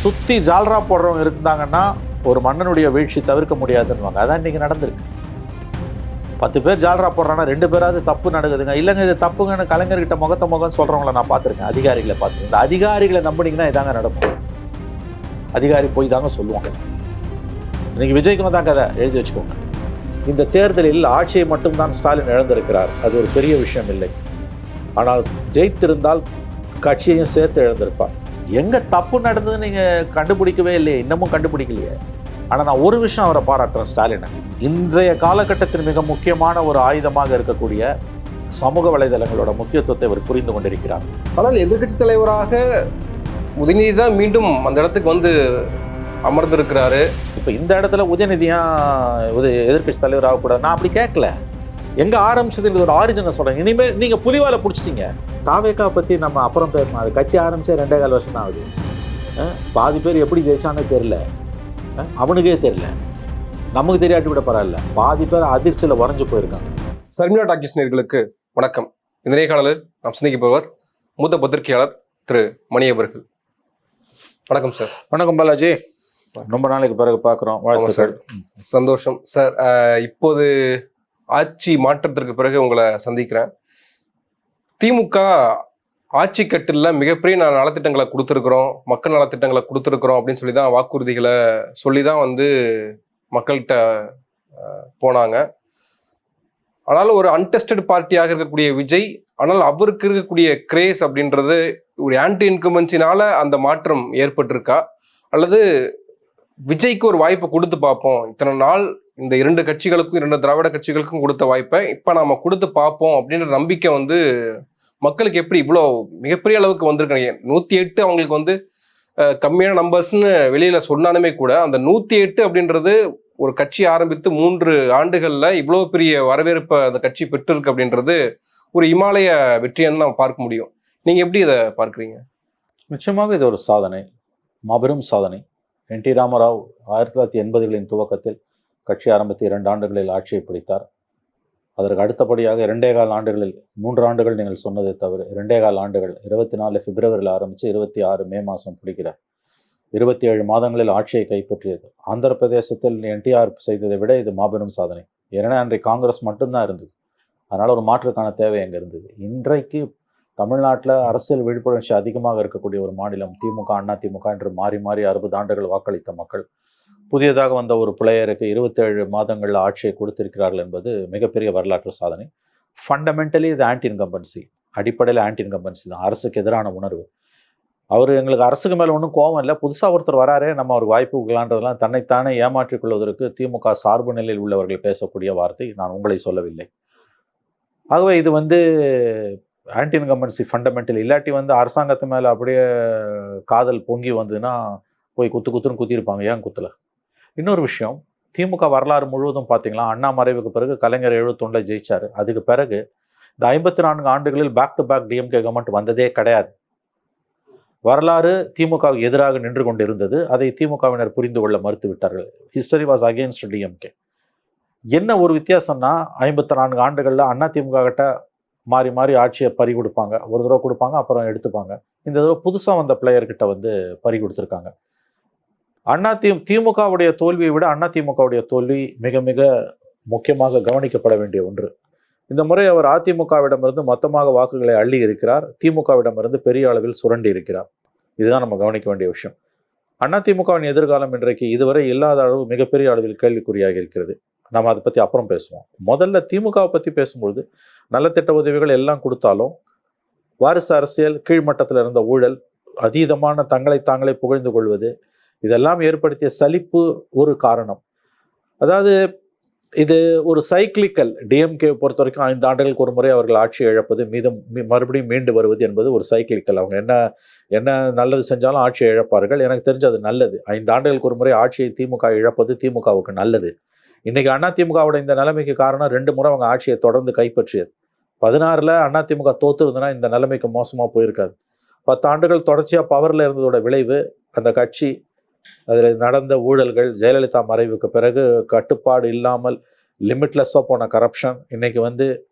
சுற்றி ஜால்ரா போடுறவங்க இருந்தாங்கன்னா ஒரு மன்னனுடைய வீழ்ச்சி தவிர்க்க முடியாதுன்னுவாங்க. அதான் இன்றைக்கி நடந்திருக்கு. 10 பேர் ஜால்ரா போடுறாங்கன்னா 2 பேராவது தப்பு நடக்குதுங்க. இல்லைங்க இது தப்புங்கன்னு கலைஞர்கிட்ட முகம் சொல்கிறவங்கள நான் பார்த்துருக்கேன், அதிகாரிகளை பார்த்துருக்கேன். இந்த அதிகாரிகளை நம்பினீங்கன்னா இதாங்க நடக்கும். அதிகாரி போய் தாங்க சொல்லுவாங்க. இன்னைக்கு விஜய்க்கு தான் கதை எழுதி வச்சுக்கோங்க. இந்த தேர்தலில் ஆட்சியை மட்டும்தான் ஸ்டாலின் இழந்திருக்கிறார். அது ஒரு பெரிய விஷயம் இல்லை. ஆனால் ஜெயித்திருந்தால் கட்சியையும் சேர்த்து இழந்திருப்பார். எங்கே தப்பு நடந்ததுன்னு நீங்கள் கண்டுபிடிக்கவே இல்லையே, இன்னமும் கண்டுபிடிக்கலையே. ஆனால் நான் ஒரு விஷயம் அவரை பாராட்டுறேன், ஸ்டாலினை. இன்றைய காலகட்டத்தில் மிக முக்கியமான ஒரு ஆயுதமாக இருக்கக்கூடிய சமூக வலைதளங்களோட முக்கியத்துவத்தை அவர் புரிந்து கொண்டிருக்கிறார். ஆனால் எதிர்கட்சி தலைவராக உதயநிதி தான் மீண்டும் அந்த இடத்துக்கு வந்து அமர்ந்திருக்கிறாரு. இப்போ இந்த இடத்துல உதயநிதியா எதிர்கட்சி தலைவர் ஆகக்கூடாது, நான் அப்படி கேட்கல. எங்கே ஆரம்பிச்சதுன்னு ஒரு ஆரிஜினை சொல்கிறேன். இனிமேல் நீங்கள் புலிவாலை பிடிச்சிட்டீங்க. தாவேக்கா பற்றி நம்ம அப்புறம் பேசணும். அது கட்சி ஆரம்பித்தே 2.25 வருஷம் தான் ஆகுது. பாதி பேர் எப்படி ஜெயிச்சானே தெரில, அவனுக்கே தெரில. நமக்கு தெரியாட்டி விட பரவாயில்ல, பாதி பேர் அதிர்ச்சியில் உறைஞ்சு போயிருக்காங்க. சர்மிளா டாக்கீஸ் நேயர்களுக்கு வணக்கம். இந்த நேர்காணலில் நாம் சந்திக்க போவர் மூத்த பத்திரிகையாளர் திரு மணி அவர்கள். வணக்கம் சார். வணக்கம் பாலாஜி, ரொம்ப நாளைக்கு பிறகு பார்க்குறோம். வாழ்த்துக்கள். சந்தோஷம் சார். இப்போது ஆட்சி மாற்றத்திற்கு பிறகு உங்களை சந்திக்கிறேன். திமுக ஆட்சி கட்டில் மிகப்பெரிய நலத்திட்டங்களை கொடுத்துருக்குறோம், மக்கள் நலத்திட்டங்களை கொடுத்துருக்குறோம் அப்படின்னு சொல்லி தான் வாக்குறுதிகளை சொல்லி தான் வந்து மக்கள்கிட்ட போனாங்க. ஆனாலும் ஒரு அன்டெஸ்டட் பார்ட்டியாக இருக்கக்கூடிய விஜய், ஆனால் அவருக்கு இருக்கக்கூடிய கிரேஸ் அப்படின்றது ஒரு ஆன்டி இன்கம்பன்சினால அந்த மாற்றம் ஏற்பட்டிருக்கா, அல்லது விஜய்க்கு ஒரு வாய்ப்பை கொடுத்து பார்ப்போம், இத்தனை நாள் இந்த 2 கட்சிகளுக்கும் 2 திராவிட கட்சிகளுக்கும் கொடுத்த வாய்ப்பை இப்போ நாம கொடுத்து பார்ப்போம் அப்படின்ற நம்பிக்கை வந்து மக்களுக்கு எப்படி இவ்வளோ மிகப்பெரிய அளவுக்கு வந்திருக்காங்க? 108 அவங்களுக்கு வந்து கம்மியான நம்பர்ஸ்ன்னு வெளியில சொன்னாலுமே கூட அந்த 108 அப்படின்றது ஒரு கட்சி ஆரம்பித்து 3 ஆண்டுகள்ல இவ்வளோ பெரிய வரவேற்பை அந்த கட்சி பெற்றிருக்கு அப்படின்றது ஒரு இமாலய வெற்றின்னு நம்ம பார்க்க முடியும். நீங்க எப்படி இதை பார்க்குறீங்க? நிச்சயமாக இது ஒரு சாதனை, மாபெரும் சாதனை. NT ராமராவ் 1980களின் துவக்கத்தில் கட்சி ஆரம்பித்து 2 ஆண்டுகளில் ஆட்சியை பிடித்தார். அதற்கு அடுத்தபடியாக 2.25 ஆண்டுகளில் 3 ஆண்டுகள் நீங்கள் சொன்னதை தவிர 2.25 ஆண்டுகள் 24 பிப்ரவரியில் ஆரம்பித்து 26 மே மாதம் பிடிக்கிறார். 27 மாதங்களில் ஆட்சியை கைப்பற்றியது. ஆந்திர பிரதேசத்தில் NTR செய்ததை விட இது மாபெரும் சாதனை. ஏன்னா அன்றைக்கு காங்கிரஸ் மட்டும்தான் இருந்தது. அதனால் ஒரு மாற்றுக்கான தேவை அங்கே இருந்தது. இன்றைக்கு தமிழ்நாட்டில் அரசியல் விழிப்புணர்ச்சி அதிகமாக இருக்கக்கூடிய ஒரு மாநிலம் திமுக, அண்ணா திமுக என்று மாறி மாறி 60 ஆண்டுகள் வாக்களித்த மக்கள் புதியதாக வந்த ஒரு பிளேயருக்கு 27 மாதங்களில் ஆட்சியை கொடுத்திருக்கிறார்கள் என்பது மிகப்பெரிய வரலாற்று சாதனை. ஃபண்டமெண்டலி இது ஆன்டி இன்கம்பன்சி, அடிப்படையில் ஆன்டி இன்கம்பன்சி தான், அரசுக்கு எதிரான உணர்வு. அவர் எங்களுக்கு அரசுக்கு மேலே ஒன்றும் கோபம் இல்லை, புதுசாக ஒருத்தர் வராரே நம்ம அவருக்கு வாய்ப்பு கொடுக்கலான்றதெல்லாம் தன்னைத்தானே ஏமாற்றிக் கொள்வதற்கு திமுக சார்பு நிலையில் உள்ளவர்கள் பேசக்கூடிய வார்த்தை, நான் உங்களை சொல்லவில்லை. ஆகவே இது வந்து ஆன்டி இன்கம்பன்சி ஃபண்டமெண்டல். இல்லாட்டி வந்து அரசாங்கத்து மேலே அப்படியே காதல் பொங்கி வந்ததுன்னா போய் குத்துன்னு குத்திருப்பாங்க, ஏன் குத்தல? இன்னொரு விஷயம், திமுக வரலாறு முழுவதும் பார்த்தீங்களா, அண்ணா மறைவுக்கு பிறகு கலைஞர் 71 ஜெயிச்சார். அதுக்கு பிறகு இந்த 54 ஆண்டுகளில் back to back DMK government வந்ததே கிடையாது. வரலாறு திமுகவுக்கு எதிராக நின்று கொண்டிருந்தது. அதை திமுகவினர் புரிந்து கொள்ள மறுத்து விட்டார்கள். History was against DMK. என்ன ஒரு வித்தியாசம்னா, 54 ஆண்டுகளில் அண்ணா திமுக கிட்ட மாறி மாறி ஆட்சியை பறி கொடுப்பாங்க. ஒரு தடவை கொடுப்பாங்க, அப்புறம் எடுத்துப்பாங்க. இந்த தடவை புதுசாக வந்த பிளேயர்கிட்ட வந்து பறி கொடுத்துருக்காங்க. திமுகவுடைய தோல்வியை விட அதிமுகவுடைய தோல்வி மிக மிக முக்கியமாக கவனிக்கப்பட வேண்டிய ஒன்று. இந்த முறை அவர் அதிமுகவிடமிருந்து மொத்தமாக வாக்குகளை அள்ளி இருக்கிறார், திமுகவிடமிருந்து பெரிய அளவில் சுரண்டி இருக்கிறார். இதுதான் நம்ம கவனிக்க வேண்டிய விஷயம். அதிமுகவின் எதிர்காலம் இன்றைக்கு இதுவரை இல்லாத அளவு மிகப்பெரிய அளவில் கேள்விக்குறியாக இருக்கிறது. நம்ம அதை பற்றி அப்புறம் பேசுவோம். முதல்ல திமுகவை பற்றி பேசும்பொழுது நலத்திட்ட உதவிகள் எல்லாம் கொடுத்தாலும் வாரிசு அரசியல், கீழ்மட்டத்தில் இருந்த ஊழல், அதீதமான தங்களை தாங்களே புகழ்ந்து கொள்வது, இதெல்லாம் ஏற்படுத்திய சலிப்பு ஒரு காரணம். அதாவது இது ஒரு சைக்கிளிக்கல். DMK பொறுத்த வரைக்கும் 5 ஆண்டுகளுக்கு ஒரு முறை அவர்கள் ஆட்சி இழப்பது, மறுபடியும் மீண்டு வருவது என்பது ஒரு சைக்கிளிக்கல். அவங்க என்ன நல்லது செஞ்சாலும் ஆட்சியை இழப்பார்கள். எனக்கு தெரிஞ்சு அது நல்லது. 5 ஆண்டுகளுக்கு ஒரு முறை ஆட்சியை திமுக இழப்பது திமுகவுக்கு நல்லது. இன்னைக்கு அதிமுகவோட இந்த நிலைமைக்கு காரணம் 2 முறை அவங்க ஆட்சியை தொடர்ந்து கைப்பற்றியது. 16ல் அதிமுக தோத்து இருந்ததுன்னா இந்த நிலைமைக்கு மோசமாக போயிருக்காது. 10 ஆண்டுகள் தொடர்ச்சியாக பவரில் இருந்ததோட விளைவு அந்த கட்சி, அதில் நடந்த ஊழல்கள், ஜெயலலிதா மறைவுக்கு பிறகு கட்டுப்பாடு இல்லாமல் லிமிட்லெஸ்ஸாக போன கரப்ஷன், இன்னைக்கு வந்து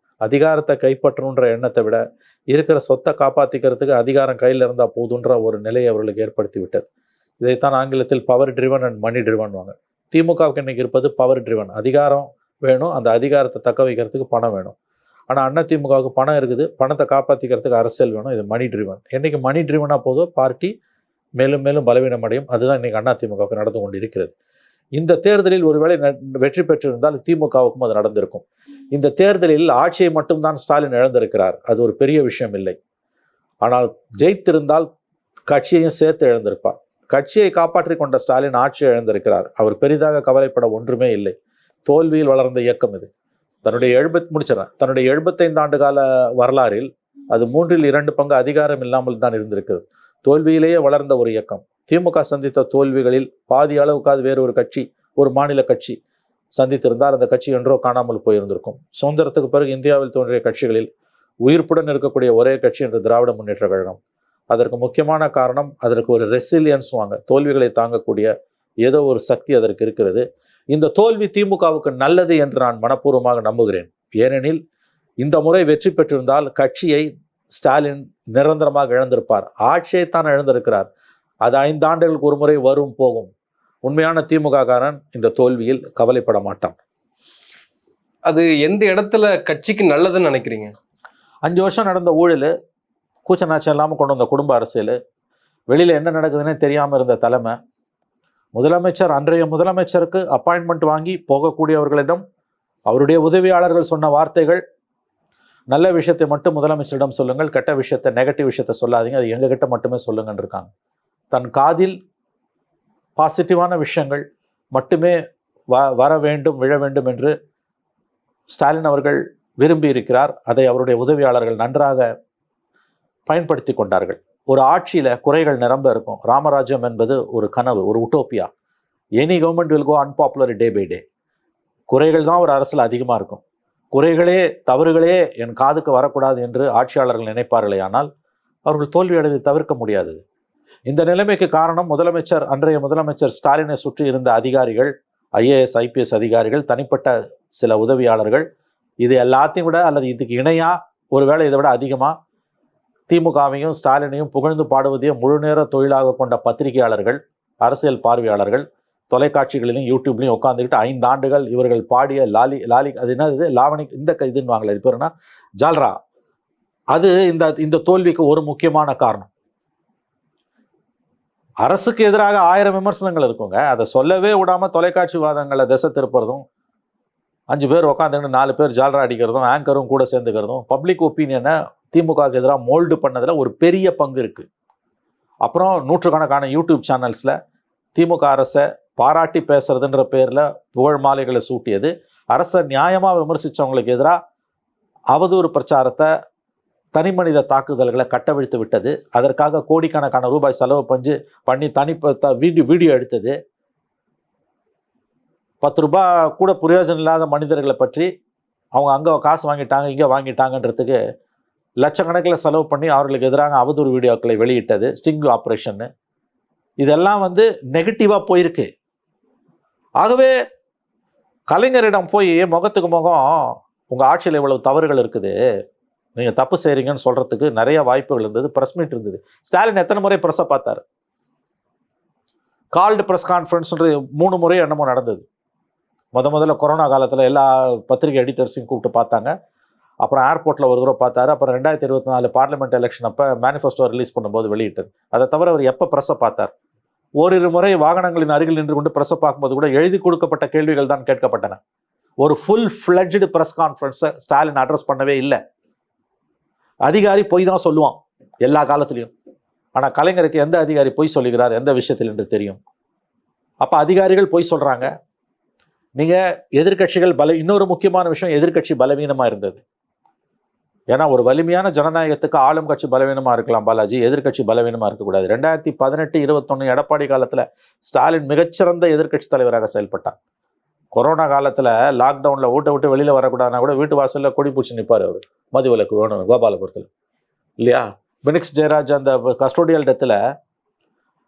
அதிகாரத்தை கைப்பற்றணுன்ற எண்ணத்தை விட இருக்கிற சொத்தை காப்பாற்றிக்கிறதுக்கு அதிகாரம் கையில் இருந்தால் போதுன்ற ஒரு நிலையை அவர்களுக்கு ஏற்படுத்தி விட்டது. இதைத்தான் ஆங்கிலத்தில் பவர் ட்ரிவன் அண்ட் மணி ட்ரிவன்வாங்க. திமுகவுக்கு இன்னைக்கு இருப்பது பவர் ட்ரிவன். அதிகாரம் வேணும், அந்த அதிகாரத்தை தக்க வைக்கிறதுக்கு பணம் வேணும். ஆனால் அண்ணா திமுகவுக்கு பணம் இருக்குது, பணத்தை காப்பாற்றிக்கிறதுக்கு அரசியல் வேணும். இது மணி ட்ரிவன். என்னைக்கு மணி ட்ரிவனாக போதோ பார்ட்டி மேலும் மேலும் பலவீனம் அடையும். அதுதான் இன்னைக்கு அண்ணா திமுகவுக்கு நடந்து கொண்டு இருக்கிறது. இந்த தேர்தலில் ஒருவேளை வெற்றி பெற்றிருந்தால் திமுகவுக்கும் அது நடந்திருக்கும். இந்த தேர்தலில் ஆட்சியை மட்டும்தான் ஸ்டாலின் இழந்திருக்கிறார். அது ஒரு பெரிய விஷயம் இல்லை. ஆனால் ஜெயித்திருந்தால் கட்சியையும் சேர்த்து இழந்திருப்பார். கட்சியை காப்பாற்றி கொண்ட ஸ்டாலின் ஆட்சியை இழந்திருக்கிறார். அவர் பெரிதாக கவலைப்பட ஒன்றுமே இல்லை. தோல்வியில் வளர்ந்த இயக்கம் இது. தன்னுடைய 75 ஆண்டு கால வரலாறில் அது 3/2 பங்கு அதிகாரம் இல்லாமல் தான் இருந்திருக்கிறது. தோல்வியிலேயே வளர்ந்த ஒரு இயக்கம். திமுக சந்தித்த தோல்விகளில் பாதி அளவுக்காவது வேறு ஒரு கட்சி, ஒரு மாநில கட்சி சந்தித்திருந்தால் அந்த கட்சி என்றோ காணாமல் போயிருந்திருக்கும். சுதந்திரத்துக்கு பிறகு இந்தியாவில் தோன்றிய கட்சிகளில் உயிர்ப்புடன் இருக்கக்கூடிய ஒரே கட்சி என்று திராவிட முன்னேற்ற கழகம். அதற்கு முக்கியமான காரணம், அதற்கு ஒரு ரெசிலியன்ஸ் வாங்க, தோல்விகளை தாங்கக்கூடிய ஏதோ ஒரு சக்தி அதற்கு இருக்கிறது. இந்த தோல்வி திமுகவுக்கு நல்லது என்று நான் மனப்பூர்வமாக நம்புகிறேன். ஏனெனில் இந்த முறை வெற்றி பெற்றிருந்தால் கட்சியை ஸ்டாலின் நிரந்தரமாக இழந்திருப்பார். ஆட்சியைத்தான் இழந்திருக்கிறார். அது 5 ஆண்டுகளுக்கு ஒரு முறை வரும் போகும். உண்மையான திமுக காரன் இந்த தோல்வியில் கவலைப்பட மாட்டான். அது எந்த இடத்துல கட்சிக்கு நல்லதுன்னு நினைக்கிறீங்க? 5 வருஷம் நடந்த ஊழல், கூச்சநாச்சம் இல்லாமல் கொண்டு வந்த குடும்ப அரசியல், வெளியில் என்ன நடக்குதுன்னே தெரியாமல் இருந்த தலைமை, முதலமைச்சர் அன்றைய முதலமைச்சருக்கு அப்பாயின்மெண்ட் வாங்கி போகக்கூடியவர்களிடம் அவருடைய உதவியாளர்கள் சொன்ன வார்த்தைகள், நல்ல விஷயத்தை மட்டும் முதலமைச்சரிடம் சொல்லுங்கள், கெட்ட விஷயத்தை, நெகட்டிவ் விஷயத்தை சொல்லாதீங்க, அது எங்ககிட்ட மட்டுமே சொல்லுங்கன்னு இருக்காங்க. தன் காதில் பாசிட்டிவான விஷயங்கள் மட்டுமே வர வேண்டும், விழ வேண்டும் என்று ஸ்டாலின் அவர்கள் விரும்பி இருக்கிறார். அதை அவருடைய உதவியாளர்கள் நன்றாக பயன்படுத்தி கொண்டார்கள். ஒரு ஆட்சியில் குறைகள் நிரம்ப இருக்கும். ராமராஜ்யம் என்பது ஒரு கனவு, ஒரு utopia. Any government will go unpopular day by day. குறைகள் தான் ஒரு அரசில் அதிகமாக இருக்கும். குறைகளே, தவறுகளே என் காதுக்கு வரக்கூடாது என்று ஆட்சியாளர்கள் நினைப்பார்களே, ஆனால் அவர்கள் தோல்வி அடைவதை தவிர்க்க முடியாது. இந்த நிலைமைக்கு காரணம் அன்றைய முதலமைச்சர் ஸ்டாலினை சுற்றி இருந்த அதிகாரிகள், IAS IPS அதிகாரிகள், தனிப்பட்ட சில உதவியாளர்கள். இது எல்லாத்தையும் விட அல்லது இதுக்கு இணையா, ஒருவேளை இதை விட அதிகமாக திமுகவையும் ஸ்டாலினையும் புகழ்ந்து பாடுவதையும் முழு நேர தொழிலாக கொண்ட பத்திரிகையாளர்கள், அரசியல் பார்வையாளர்கள், தொலைக்காட்சிகளிலும் யூடியூப்லையும் உட்காந்துக்கிட்டு 5 ஆண்டுகள் இவர்கள் பாடிய லாலி அது என்னது, லாவணி, இந்த இதுன்னு வாங்கல, இது பேருனா ஜால்ரா. அது இந்த தோல்விக்கு ஒரு முக்கியமான காரணம். அரசுக்கு எதிராக 1000 விமர்சனங்கள் இருக்குங்க. அதை சொல்லவே விடாமல் தொலைக்காட்சி வாதங்களை திசை திருப்புறதும், 5 பேர் உட்காந்துக்கிட்டு 4 பேர் ஜால்ரா அடிக்கிறதும், ஆங்கரும் கூட சேர்ந்துக்கிறதும், பப்ளிக் ஒப்பீனியனை திமுகவுக்கு எதிராக மோல்டு பண்ணதில் ஒரு பெரிய பங்கு இருக்குது. அப்புறம் நூற்றுக்கணக்கான யூடியூப் சேனல்ஸில் திமுக அரசை பாராட்டி பேசுறதுன்ற பேரில் புகழ் மாலைகளை சூட்டியது, அரசை நியாயமாக விமர்சித்தவங்களுக்கு எதிராக அவதூறு பிரச்சாரத்தை, தனிமனித தாக்குதல்களை கட்டவிழ்த்து விட்டது. அதற்காக கோடிக்கணக்கான ரூபாய் செலவு பண்ணி வீடியோ எடுத்தது. 10 ரூபாய் கூட பிரயோஜனம் இல்லாத மனிதர்களை பற்றி அவங்க அங்கே காசு வாங்கிட்டாங்க, இங்கே வாங்கிட்டாங்கன்றதுக்கு லட்சக்கணக்கில் செலவு பண்ணி அவர்களுக்கு எதிராக அவதூறு வீடியோக்களை வெளியிட்டது, ஸ்டிங் ஆப்ரேஷன்னு. இதெல்லாம் நெகட்டிவாக போயிருக்கு. ஆகவே கலைஞரிடம் போய் முகத்துக்கு முகம் உங்கள் ஆட்சியில் இவ்வளவு தவறுகள் இருக்குது, நீங்கள் தப்பு செய்கிறீங்கன்னு சொல்கிறதுக்கு நிறைய வாய்ப்புகள் இருந்தது. ப்ரெஸ் மீட் இருந்தது. ஸ்டாலின் எத்தனை முறை ப்ரெஸ்ஸை பார்த்தார்? கால்டு ப்ரெஸ் கான்ஃபரன்ஸ்ன்றது 3 முறை என்னமோ நடந்தது. முதல்ல கொரோனா காலத்தில் எல்லா பத்திரிகை எடிட்டர்ஸையும் கூப்பிட்டு பார்த்தாங்க. அப்புறம் ஏர்போர்ட்டில் ஒரு தடவை பார்த்தாரு. அப்புறம் 2024 பார்லிமெண்ட் எலெக்ஷன் அப்போ மேனிஃபெஸ்டோ ரிலீஸ் பண்ணும்போது வெளியிட்டது. அதை தவிர அவர் எப்போ ப்ரெஸ்ஸை பார்த்தார்? ஓரிரு முறை வாகனங்களின் அருகில் நின்று கொண்டு ப்ரெஸ்ஸை பார்க்கும்போது கூட எழுதி கொடுக்கப்பட்ட கேள்விகள் தான் கேட்கப்பட்டன. ஒரு ஃபுல் ஃப்ளட்ஜ்டு ப்ரெஸ் கான்ஃபரன்ஸை ஸ்டாலின் அட்ரஸ் பண்ணவே இல்லை. அதிகாரி பொய் தான் சொல்லுவான் எல்லா காலத்திலையும். ஆனால் கலைஞருக்கு எந்த அதிகாரி பொய் சொல்லுகிறார் எந்த விஷயத்தில் என்று தெரியும். அப்போ அதிகாரிகள் பொய் சொல்கிறாங்க. நீங்கள் எதிர்கட்சிகள் இன்னொரு முக்கியமான விஷயம், எதிர்கட்சி பலவீனமாக இருந்தது. ஏன்னா ஒரு வலிமையான ஜனநாயகத்துக்கு ஆளும் கட்சி பலவீனமாக இருக்கலாம் பாலாஜி, எதிர்கட்சி பலவீனமாக இருக்கக்கூடாது. 2018-21 எடப்பாடி காலத்தில் ஸ்டாலின் மிகச்சிறந்த எதிர்கட்சி தலைவராக செயல்பட்டார். கொரோனா காலத்தில் லாக்டவுனில் வீட்டை விட்டு வெளியில் வரக்கூடாதுன்னா கூட வீட்டு வாசலில் கொடி பூச்சி நிற்பார் அவர். மதுவிலக்கு வேணும் கோபாலபுரத்தில் இல்லையா? பினிக்ஸ் ஜெயராஜ் அந்த கஸ்டோடியல் டெத்தில்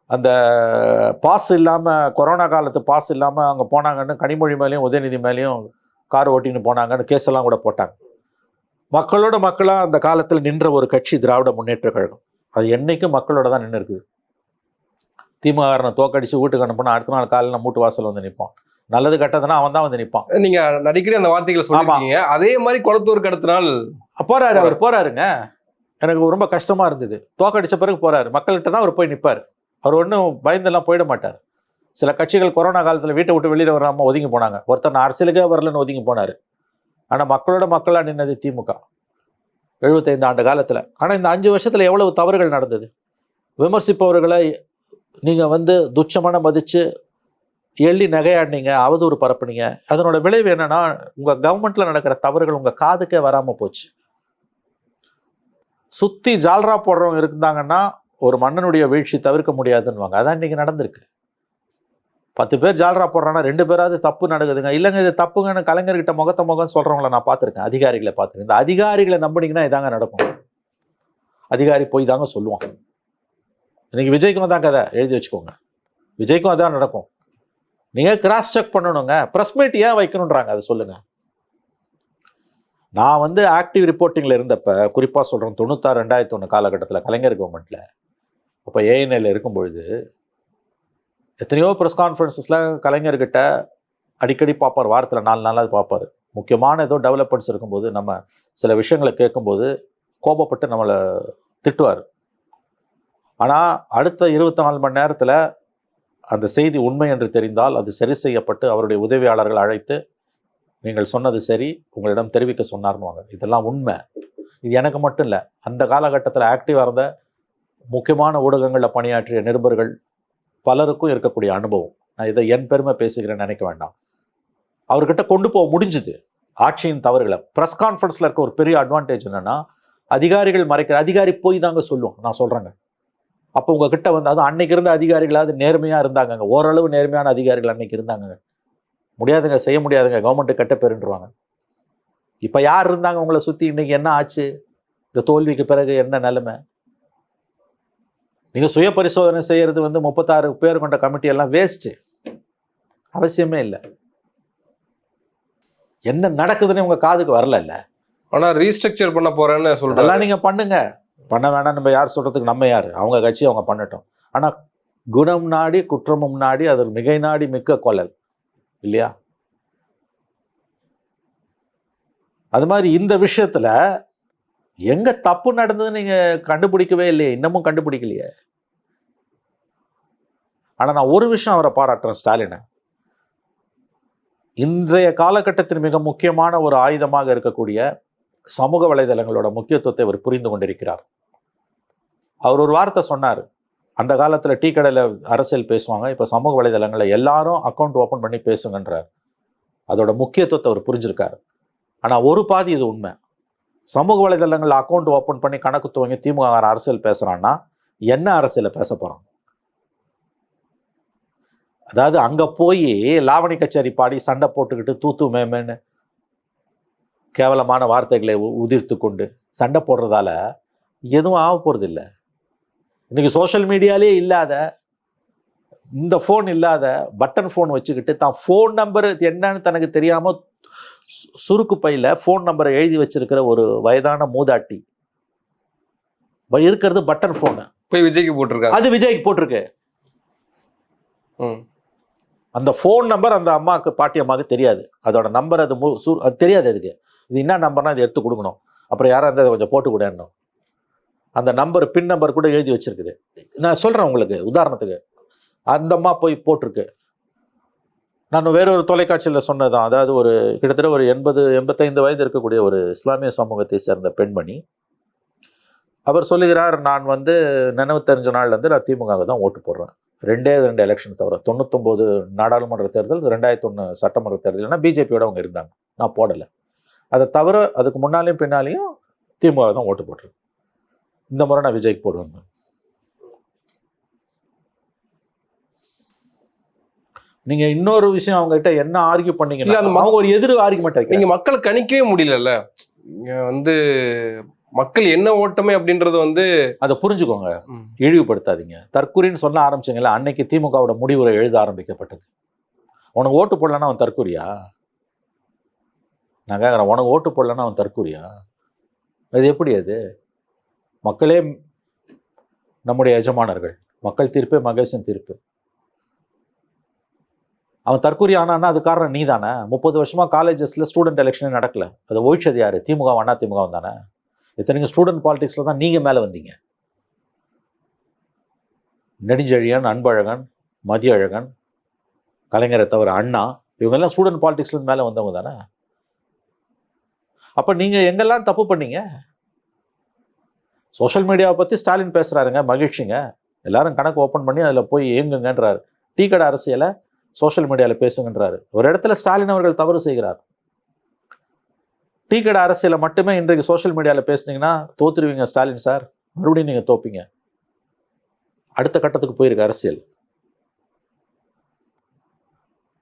அந்த பாஸ் இல்லாமல், கொரோனா காலத்து பாஸ் இல்லாமல் அங்கே போனாங்கன்னு கனிமொழி மேலேயும் உதயநிதி மேலேயும் கார் ஓட்டின்னு போனாங்கன்னு கேஸெல்லாம் கூட போட்டாங்க. மக்களோட மக்களாக அந்த காலத்தில் நின்ற ஒரு கட்சி திராவிட முன்னேற்ற கழகம். அது என்னைக்கும் மக்களோட தான் நின்று இருக்குது. திமுககாரனை தோக்கடிச்சு வீட்டுக்கு அனுப்புனா அடுத்த நாள் காலையில் மூட்டு வாசல் வந்து நிற்பான். நல்லது கெட்டதுன்னா அவன் தான் வந்து நிற்பான். நீங்க அடிக்கடி அந்த வார்த்தைகளை சொல்லிருக்கீங்க. அதே மாதிரி குளத்தூருக்கு அடுத்த நாள் போறாரு, அவர் போறாருங்க. எனக்கு ரொம்ப கஷ்டமா இருந்தது. தோக்கடிச்ச பிறகு போறாரு, மக்கள்கிட்ட தான் அவர் போய் நிற்பார். அவர் ஒன்றும் பயந்தெல்லாம் போயிட மாட்டார். சில கட்சிகள் கொரோனா காலத்தில் வீட்டை விட்டு வெளியில் வராமல் ஒதுங்கி போனாங்க. ஒருத்தர் நான் அரசியலுக்கே வரலன்னு ஒதுங்கி போனார். ஆனால் மக்களோட மக்களாக நின்னது திமுக 75 ஆண்டு காலத்தில். ஆனால் இந்த 5 வருஷத்தில் எவ்வளவு தவறுகள் நடந்தது. விமர்சிப்பவர்களை நீங்கள் வந்து துச்சமான மதித்து எள்ளி நகையாடினீங்க, அவதூறு பரப்புனீங்க. அதனோட விளைவு என்னன்னா, உங்கள் கவர்மெண்ட்டில் நடக்கிற தவறுகள் உங்கள் காதுக்கே வராமல் போச்சு. சுற்றி ஜால்ரா போடுறவங்க இருந்தாங்கன்னா ஒரு மன்னனுடைய வீழ்ச்சி தவிர்க்க முடியாதுன்னுவாங்க. அதான் இன்னைக்கு நடந்திருக்கு. 10 பேர் ஜால்ரா போடுறாங்கன்னா 2 பேராவது தப்பு நடக்குதுங்க. இல்லைங்க இது தப்புங்கன்னு கலைஞர்கிட்ட முகம் சொல்றவங்கள நான் பார்த்துருக்கேன், அதிகாரிகளை பார்த்துருக்கேன். இந்த அதிகாரிகளை நம்பினீங்கன்னா இதாங்க நடக்கும். அதிகாரி போய் தாங்க சொல்லுவான். இன்னைக்கு விஜய்க்கும் தான் கதை எழுதி வச்சுக்கோங்க. விஜய்க்கும் அதான் நடக்கும். நீங்க கிராஸ் செக் பண்ணணுங்க. பிரஸ் மீட் ஏன் வைக்கணுன்றாங்க, அதை சொல்லுங்க. நான் வந்து ஆக்டிவ் ரிப்போர்ட்டிங்ல இருந்தப்ப குறிப்பா சொல்றேன், 96 2001 காலகட்டத்தில் கலைஞர் கவர்மெண்ட்ல அப்போ ஏஎன்ஏல இருக்கும் பொழுது எத்தனையோ ப்ரெஸ் கான்ஃபரன்சஸ்ல கலைஞர்கிட்ட அடிக்கடி பார்ப்பார். வாரத்தில் 4 நாளாவது பார்ப்பார். முக்கியமான ஏதோ டெவலப்மெண்ட்ஸ் இருக்கும்போது நம்ம சில விஷயங்களை கேட்கும்போது கோபப்பட்டு நம்மளை திட்டுவார். ஆனால் அடுத்த 24 மணி நேரத்தில் அந்த செய்தி உண்மை என்று தெரிந்தால் அது சரி செய்யப்பட்டு அவருடைய உதவியாளர்கள் அழைத்து நீங்கள் சொன்னது சரி, உங்களிடம் தெரிவிக்க சொன்னார்னுவாங்க. இதெல்லாம் உண்மை. இது எனக்கு மட்டும் இல்லை, அந்த காலகட்டத்தில் ஆக்டிவாக இருந்த முக்கியமான ஊடகங்களில் பணியாற்றிய நிருபர்கள் பலருக்கும் இருக்கக்கூடிய அனுபவம். நான் இதை என் பெருமை பேசுகிறேன்னு நினைக்க வேண்டாம். அவர்கிட்ட கொண்டு போக முடிஞ்சுது ஆட்சியின் தவறுகளை. ப்ரெஸ் கான்ஃபரன்ஸில் இருக்க ஒரு பெரிய அட்வான்டேஜ் என்னன்னா, அதிகாரிகள் மறைக்கிற அதிகாரி போய் தாங்க சொல்லுவோம். நான் சொல்கிறேங்க. அப்போ உங்ககிட்ட வந்து அது அன்னைக்கு இருந்த அதிகாரிகளாவது நேர்மையாக இருந்தாங்க. ஓரளவு நேர்மையான அதிகாரிகள் அன்னைக்கு இருந்தாங்க. முடியாதுங்க, செய்ய முடியாதுங்க, கவர்மெண்ட்டு கெட்ட பேருன்றுவாங்க. இப்போ யார் இருந்தாங்க உங்களை சுற்றி? இன்னைக்கு என்ன ஆச்சு? இந்த தோல்விக்கு பிறகு என்ன நிலைமை? நீங்கள் சுய பரிசோதனை செய்யறது வந்து 36 பேர் கொண்ட கமிட்டி எல்லாம் வேஸ்ட்டு. அவசியமே இல்லை. என்ன நடக்குதுன்னு உங்க காதுக்கு வரல. ஆனா ரீஸ்ட்ரக்சர் பண்ண போறேன்னு சொல்றாங்க. அதெல்லாம் நீங்க பண்ணுங்க, பண்ண வேணாம். நம்ம யார் சொல்றதுக்கு நம்ம யார்? அவங்க கட்சி அவங்க பண்ணட்டும். ஆனா குணம் நாடி குற்றமும் நாடி அதில் மிகை நாடி மிக்க கொள்ளல் இல்லையா? அது மாதிரி இந்த விஷயத்துல எங்க தப்பு நடந்ததுன்னு நீங்க கண்டுபிடிக்கவே இல்லையே, இன்னமும் கண்டுபிடிக்கலையே. ஆனா நான் ஒரு விஷயம் அவரை பாராட்டுறேன், ஸ்டாலினை. இன்றைய காலகட்டத்தின் மிக முக்கியமான ஒரு ஆயுதமாக இருக்கக்கூடிய சமூக வலைதளங்களோட முக்கியத்துவத்தை அவர் புரிந்து கொண்டிருக்கிறார். அவர் ஒரு வார்த்தை சொன்னார், அந்த காலத்துல டீ கடையில அரசியல் பேசுவாங்க, இப்ப சமூக வலைதளங்களை எல்லாரும் அக்கௌண்ட் ஓபன் பண்ணி பேசுங்கன்றார். அதோட முக்கியத்துவத்தை அவர் புரிஞ்சிருக்காரு. ஆனா ஒரு பாதி இது உண்மை. சமூக வலைதளங்கள் அக்கௌண்ட் ஓபன் பண்ணி கணக்கு துவங்கி திமுக அரசியல் பேசுறான்னா என்ன அரசியல பேச போறான்? அதாவது அங்க போய் லாவணி கச்சேரி பாடி சண்டை போட்டுக்கிட்டு தூத்து மேமேன்னு கேவலமான வார்த்தைகளை உதிர்த்து கொண்டு சண்டை போடுறதால எதுவும் ஆக போறது இல்லை. இன்னைக்கு சோஷியல் மீடியாலே இல்லாத, இந்த ஃபோன் இல்லாத பட்டன் ஃபோன் வச்சுக்கிட்டு தான் ஃபோன் நம்பர் என்னன்னு தனக்கு தெரியாம சுருக்கு பையில ஃபோன் நம்பரை எழுதி வச்சிருக்கிற ஒரு வயதான மூதாட்டி இருக்கிறது பட்டன் ஃபோனு. போய் விஜய்க்கு போட்டிருக்காங்க. அது விஜய்க்கு போட்டிருக்கு. அந்த ஃபோன் நம்பர் அந்த அம்மாவுக்கு, பாட்டி அம்மாவுக்கு தெரியாது. அதோட நம்பர் அது அது தெரியாது. அதுக்கு இது என்ன நம்பர்னா இது எடுத்து கொடுக்கணும். அப்புறம் யாராவது இருந்தால் கொஞ்சம் போட்டு கொடுக்கணும். அந்த நம்பர் பின் நம்பர் கூட எழுதி வச்சிருக்குது. நான் சொல்கிறேன் உங்களுக்கு உதாரணத்துக்கு. அந்த அம்மா போய் போட்டிருக்கு. நான் வேறொரு தொலைக்காட்சியில் சொன்னதான். அதாவது ஒரு கிட்டத்தட்ட ஒரு 80-85 வயது இருக்கக்கூடிய ஒரு இஸ்லாமிய சமூகத்தை சேர்ந்த பெண்மணி. அவர் சொல்லுகிறார், நான் வந்து நினைவு தெரிஞ்ச நாள்லேருந்து நான் திமுகவை தான் ஓட்டு போடுறேன். 2 எலெக்ஷன் தவிர 99 நாடாளுமன்ற தேர்தல், 2001 சட்டமன்ற தேர்தல்னா பிஜேபியோட அவங்க இருந்தாங்க. நான் போடலை. அதை தவிர அதுக்கு முன்னாலையும் பின்னாலையும் திமுக தான் ஓட்டு போட்டிருக்கேன். இந்த முறை நான் விஜய்க்கு போடுவேன். நீங்க இன்னொரு விஷயம் அவங்க கிட்ட என்ன ஆர்கியூ பண்ணீங்கன்னா, அவங்க ஒரு எதிர் ஆர்கியூமெண்ட் நீங்க மக்களை கணிக்கவே முடியல. வந்து மக்கள் என்ன ஓட்டமே அப்படின்றது வந்து அதை புரிஞ்சுக்கோங்க, இழிவுபடுத்தாதீங்க. தற்கூரின்னு சொல்ல ஆரம்பிச்சிங்களா, அன்னைக்கு திமுகவோட முடிவுரை எழுத ஆரம்பிக்கப்பட்டது. உனக்கு ஓட்டு போடலன்னா அவன் தற்கூரியா? நான் கேட்குறேன், உனக்கு ஓட்டு போடலன்னா அவன் தற்கூரியா? அது எப்படி? அது மக்களே நம்முடைய எஜமானர்கள். மக்கள் தீர்ப்பே மகேசன் தீர்ப்பு. அவன் தற்கூரி ஆனான்னா அது காரணம் நீ தானே. 30 வருஷமா காலேஜஸ்ல ஸ்டூடெண்ட் எலெக்ஷனே நடக்கல. அதை ஒழிச்சது யாரு? திமுக, அண்ணா திமுக தானே. இத்தனைக்கும் ஸ்டூடெண்ட் பாலிடிக்ஸ்ல தான் நீங்க மேல வந்தீங்க. நெடுஞ்செழியன், அன்பழகன், மதியழகன், கலைஞரை தவிர அண்ணா, இவங்க எல்லாம் ஸ்டூடெண்ட் பாலிடிக்ஸ்ல இருந்து மேல வந்தவங்க தானே. அப்ப நீங்க எங்கெல்லாம் தப்பு பண்ணீங்க? சோஷியல் மீடியாவை பத்தி ஸ்டாலின் பேசுறாருங்க, மகிழ்ச்சிங்க. எல்லாரும் கணக்கு ஓப்பன் பண்ணி அதுல போய் இயங்குங்கன்றாரு. டீ கடை அரசியலை சோஷியல் மீடியாவில் பேசுங்கன்றாரு. ஒரு இடத்துல ஸ்டாலின் அவர்கள் தவறு செய்கிறார். டீ கடை அரசியலை மட்டுமே இன்றைக்கு சோஷியல் மீடியாவில் பேசுனீங்கன்னா தோத்துருவீங்க ஸ்டாலின் சார். மறுபடியும் நீங்க தோப்பீங்க. அடுத்த கட்டத்துக்கு போயிருக்கு அரசியல்.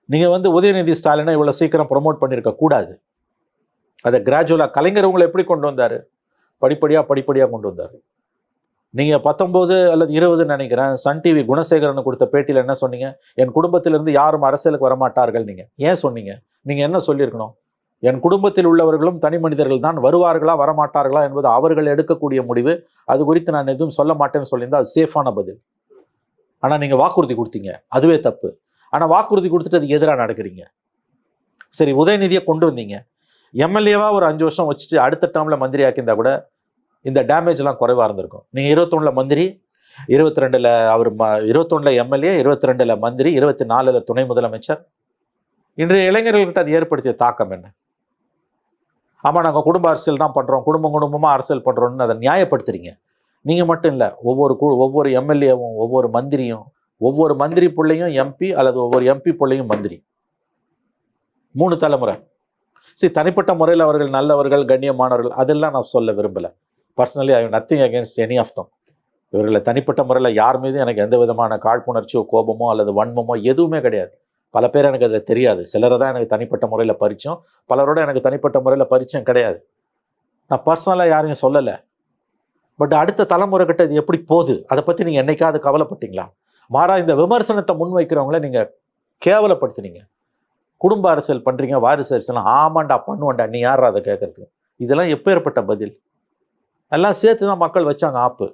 நீங்க உதயநிதி ஸ்டாலினை இவ்வளவு சீக்கிரம் ப்ரொமோட் பண்ணியிருக்க கூடாது. அதை கிராஜுவலா கலைஞர் உங்களை எப்படி கொண்டு வந்தாரு? படிப்படியா கொண்டு வந்தாரு. நீங்க 19 அல்லது 20 நினைக்கிறேன், சன் டிவி குணசேகரன் கொடுத்த பேட்டியில என்ன சொன்னீங்க? என் குடும்பத்திலிருந்து யாரும் அரசியலுக்கு வரமாட்டார்கள். நீங்க ஏன் சொன்னீங்க? நீங்க என்ன சொல்லியிருக்கணும்? என் குடும்பத்தில் உள்ளவர்களும் தனி மனிதர்கள் தான், வருவார்களா வரமாட்டார்களா என்பது அவர்கள் எடுக்கக்கூடிய முடிவு. அது குறித்து நான் எதுவும் சொல்ல மாட்டேன்னு சொல்லியிருந்தா அது சேஃபான பதில். ஆனா நீங்க வாக்குறுதி கொடுத்தீங்க, அதுவே தப்பு. ஆனா வாக்குறுதி கொடுத்துட்டு அதுக்கு எதிராக நடக்கிறீங்க. சரி, உதயநிதியை கொண்டு வந்தீங்க, எம்எல்ஏவா ஒரு 5 வருஷம் வச்சுட்டு அடுத்த டேர்ம்ல மந்திரி ஆக்கியிருந்தா கூட இந்த டேமேஜ் எல்லாம் குறைவா இருந்திருக்கும். நீங்க 21 மந்திரி, 22 அவர் 21 எம்எல்ஏ, 22 மந்திரி, 24 துணை முதலமைச்சர். இன்றைய இளைஞர்கள்கிட்ட அது ஏற்படுத்திய தாக்கம் என்ன? ஆமா, நாங்க குடும்ப அரசியல் தான் பண்றோம், குடும்பமா அரசியல் பண்றோம்னு அதை நியாயப்படுத்துறீங்க. நீங்க மட்டும் இல்ல, ஒவ்வொரு எம்எல்ஏவும், ஒவ்வொரு மந்திரியும், ஒவ்வொரு மந்திரி பிள்ளையும் எம்பி அல்லது ஒவ்வொரு எம்பி பிள்ளையும் மந்திரி. 3 தலைமுறை. சரி, தனிப்பட்ட முறையில் அவர்கள் நல்லவர்கள், கண்ணியமானவர்கள், அதெல்லாம் நான் சொல்ல விரும்பல. Personally I have nothing against any of them. இவர்களை தனிப்பட்ட முறையில் யார் மீதும் எனக்கு எந்த விதமான காழ்ப்புணர்ச்சியோ கோபமோ அல்லது வன்மமோ எதுவுமே கிடையாது. பல பேர் எனக்கு அதில் தெரியாது. சிலரை தான் எனக்கு தனிப்பட்ட முறையில் பரிச்சயம், பலரோட எனக்கு தனிப்பட்ட முறையில் பரிச்சயம் கிடையாது. நான் பர்சனலாக யாரையும் சொல்லலை. பட் அடுத்த தலைமுறை கிட்ட இது எப்படி போகுது அதை பற்றி நீங்கள் என்னைக்காவது கவலைப்பட்டீங்களா? மாறா இந்த விமர்சனத்தை முன்வைக்கிறவங்கள நீங்கள் கேவலப்படுத்துனீங்க. குடும்ப அரசியல் பண்ணுறீங்க, வாரிசு அரசியல், ஆமாண்டா பண்ணுவேன்டா, நீ யாரா அதை கேட்கறதுக்கு? இதெல்லாம் எப்பேற்பட்ட பதில்? எல்லாம் சேர்த்து தான் மக்கள் வச்சாங்க ஆப்பு.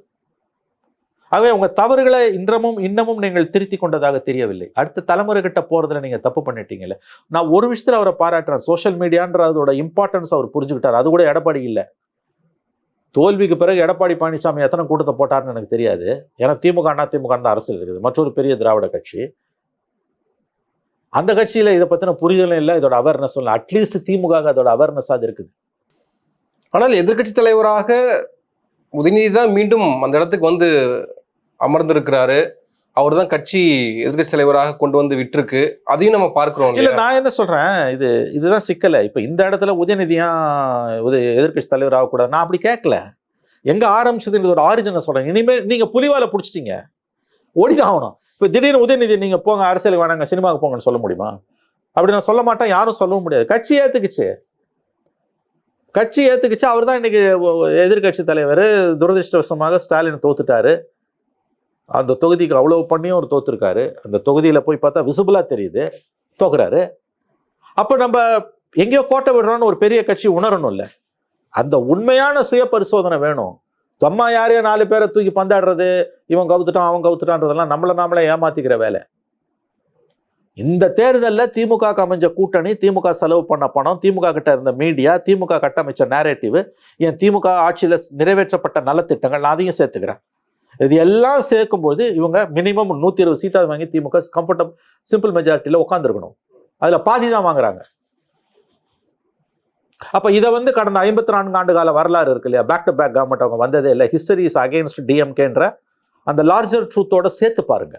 ஆகவே உங்க தவறுகளை இன்னமும் நீங்கள் திருத்தி கொண்டதாக தெரியவில்லை. அடுத்த தலைமுறை கிட்ட போறதுல நீங்க தப்பு பண்ணிட்டீங்கல்ல. நான் ஒரு விஷயத்துல அவரை பாராட்டுறேன். சோஷியல் மீடியான்ற அதோட இம்பார்ட்டன்ஸ் அவர் புரிஞ்சுக்கிட்டார். அது கூட எடப்பாடி இல்லை. தோல்விக்கு பிறகு எடப்பாடி பழனிசாமி எத்தனை கூட்டத்தை போட்டார்னு எனக்கு தெரியாது. ஏன்னா திமுக, அண்ணா திமுக தான் அரசியல் இருக்குது, மற்றொரு பெரிய திராவிட கட்சி. அந்த கட்சியில இதை பத்தின புரிதலும் இல்லை, இதோட அவேர்னஸ் இல்லை. அட்லீஸ்ட் திமுக அதோட அவேர்னஸ் அது இருக்குது. ஆனால் எதிர்கட்சி தலைவராக உதயநிதி தான் மீண்டும் அந்த இடத்துக்கு அமர்ந்திருக்கிறாரு. அவர் தான் கட்சி எதிர்கட்சி தலைவராக கொண்டு விட்டுருக்கு. அதையும் நம்ம பார்க்கிறோம். இல்ல, நான் என்ன சொல்றேன், இதுதான் சிக்கல. இப்ப இந்த இடத்துல உதயநிதியா எதிர்கட்சி தலைவர் ஆகக்கூடாது, நான் அப்படி கேட்கல. எங்க ஆரம்பிச்சது ஒரு ஆரிஜினை சொல்றேன். இனிமேல் நீங்க புலிவாலை பிடிச்சிட்டீங்க, ஓடிதான் ஆகணும். இப்ப திடீர்னு உதயநிதி நீங்க போங்க அரசியலுக்கு வேணாங்க, சினிமாவுக்கு போங்கன்னு சொல்ல முடியுமா? அப்படி நான் சொல்ல மாட்டேன், யாரும் சொல்லவும் முடியாது. கட்சி ஏத்துக்குச்சு. அவர் தான் இன்னைக்கு எதிர்கட்சி தலைவர். துரதிருஷ்டவசமாக ஸ்டாலின் தோத்துட்டாரு. அந்த தொகுதிக்கு அவ்வளவு பண்ணியும் அவர் தோத்துருக்காரு. அந்த தொகுதியில போய் பார்த்தா விசிபிளா தெரியுது தோக்குறாரு. அப்ப நம்ம எங்கேயோ கோட்டை விடுறோம்னு ஒரு பெரிய கட்சி உணரணும்ல. அந்த உண்மையான சுய பரிசோதனை வேணும். தொம்மா யாரையோ 4 பேரை தூக்கி பந்தாடுறது, இவன் கவுத்துட்டான் அவன் கவுத்துட்டான்றதெல்லாம் நாமளே ஏமாத்திக்கிற வேலை. இந்த தேர்தலில் திமுக அமைஞ்ச கூட்டணி, திமுக செலவு பண்ண பணம், திமுக கிட்ட இருந்த மீடியா, திமுக கட்டமைச்ச நேரேட்டிவ், என் திமுக ஆட்சியில் நிறைவேற்றப்பட்ட நலத்திட்டங்கள், நான் அதையும் சேர்த்துக்கிறேன். இது எல்லாம் சேர்க்கும்போது இவங்க மினிமம் 120 சீட்டாக வாங்கி திமுக கம்ஃபர்டபுள் சிம்பிள் மெஜாரிட்டியில் உட்காந்துருக்கணும். அதில் பாதி தான் வாங்குறாங்க. அப்போ இதை கடந்த 54 ஆண்டு கால வரலாறு இருக்கு இல்லையா, பேக் டு பேக் கவர்மெண்ட் அவங்க வந்ததே இல்லை. ஹிஸ்டரி இஸ் அகெயின்ஸ்ட் டிஎம்கேன்ற அந்த லார்ஜர் ட்ரூத்தோட சேர்த்து பாருங்க.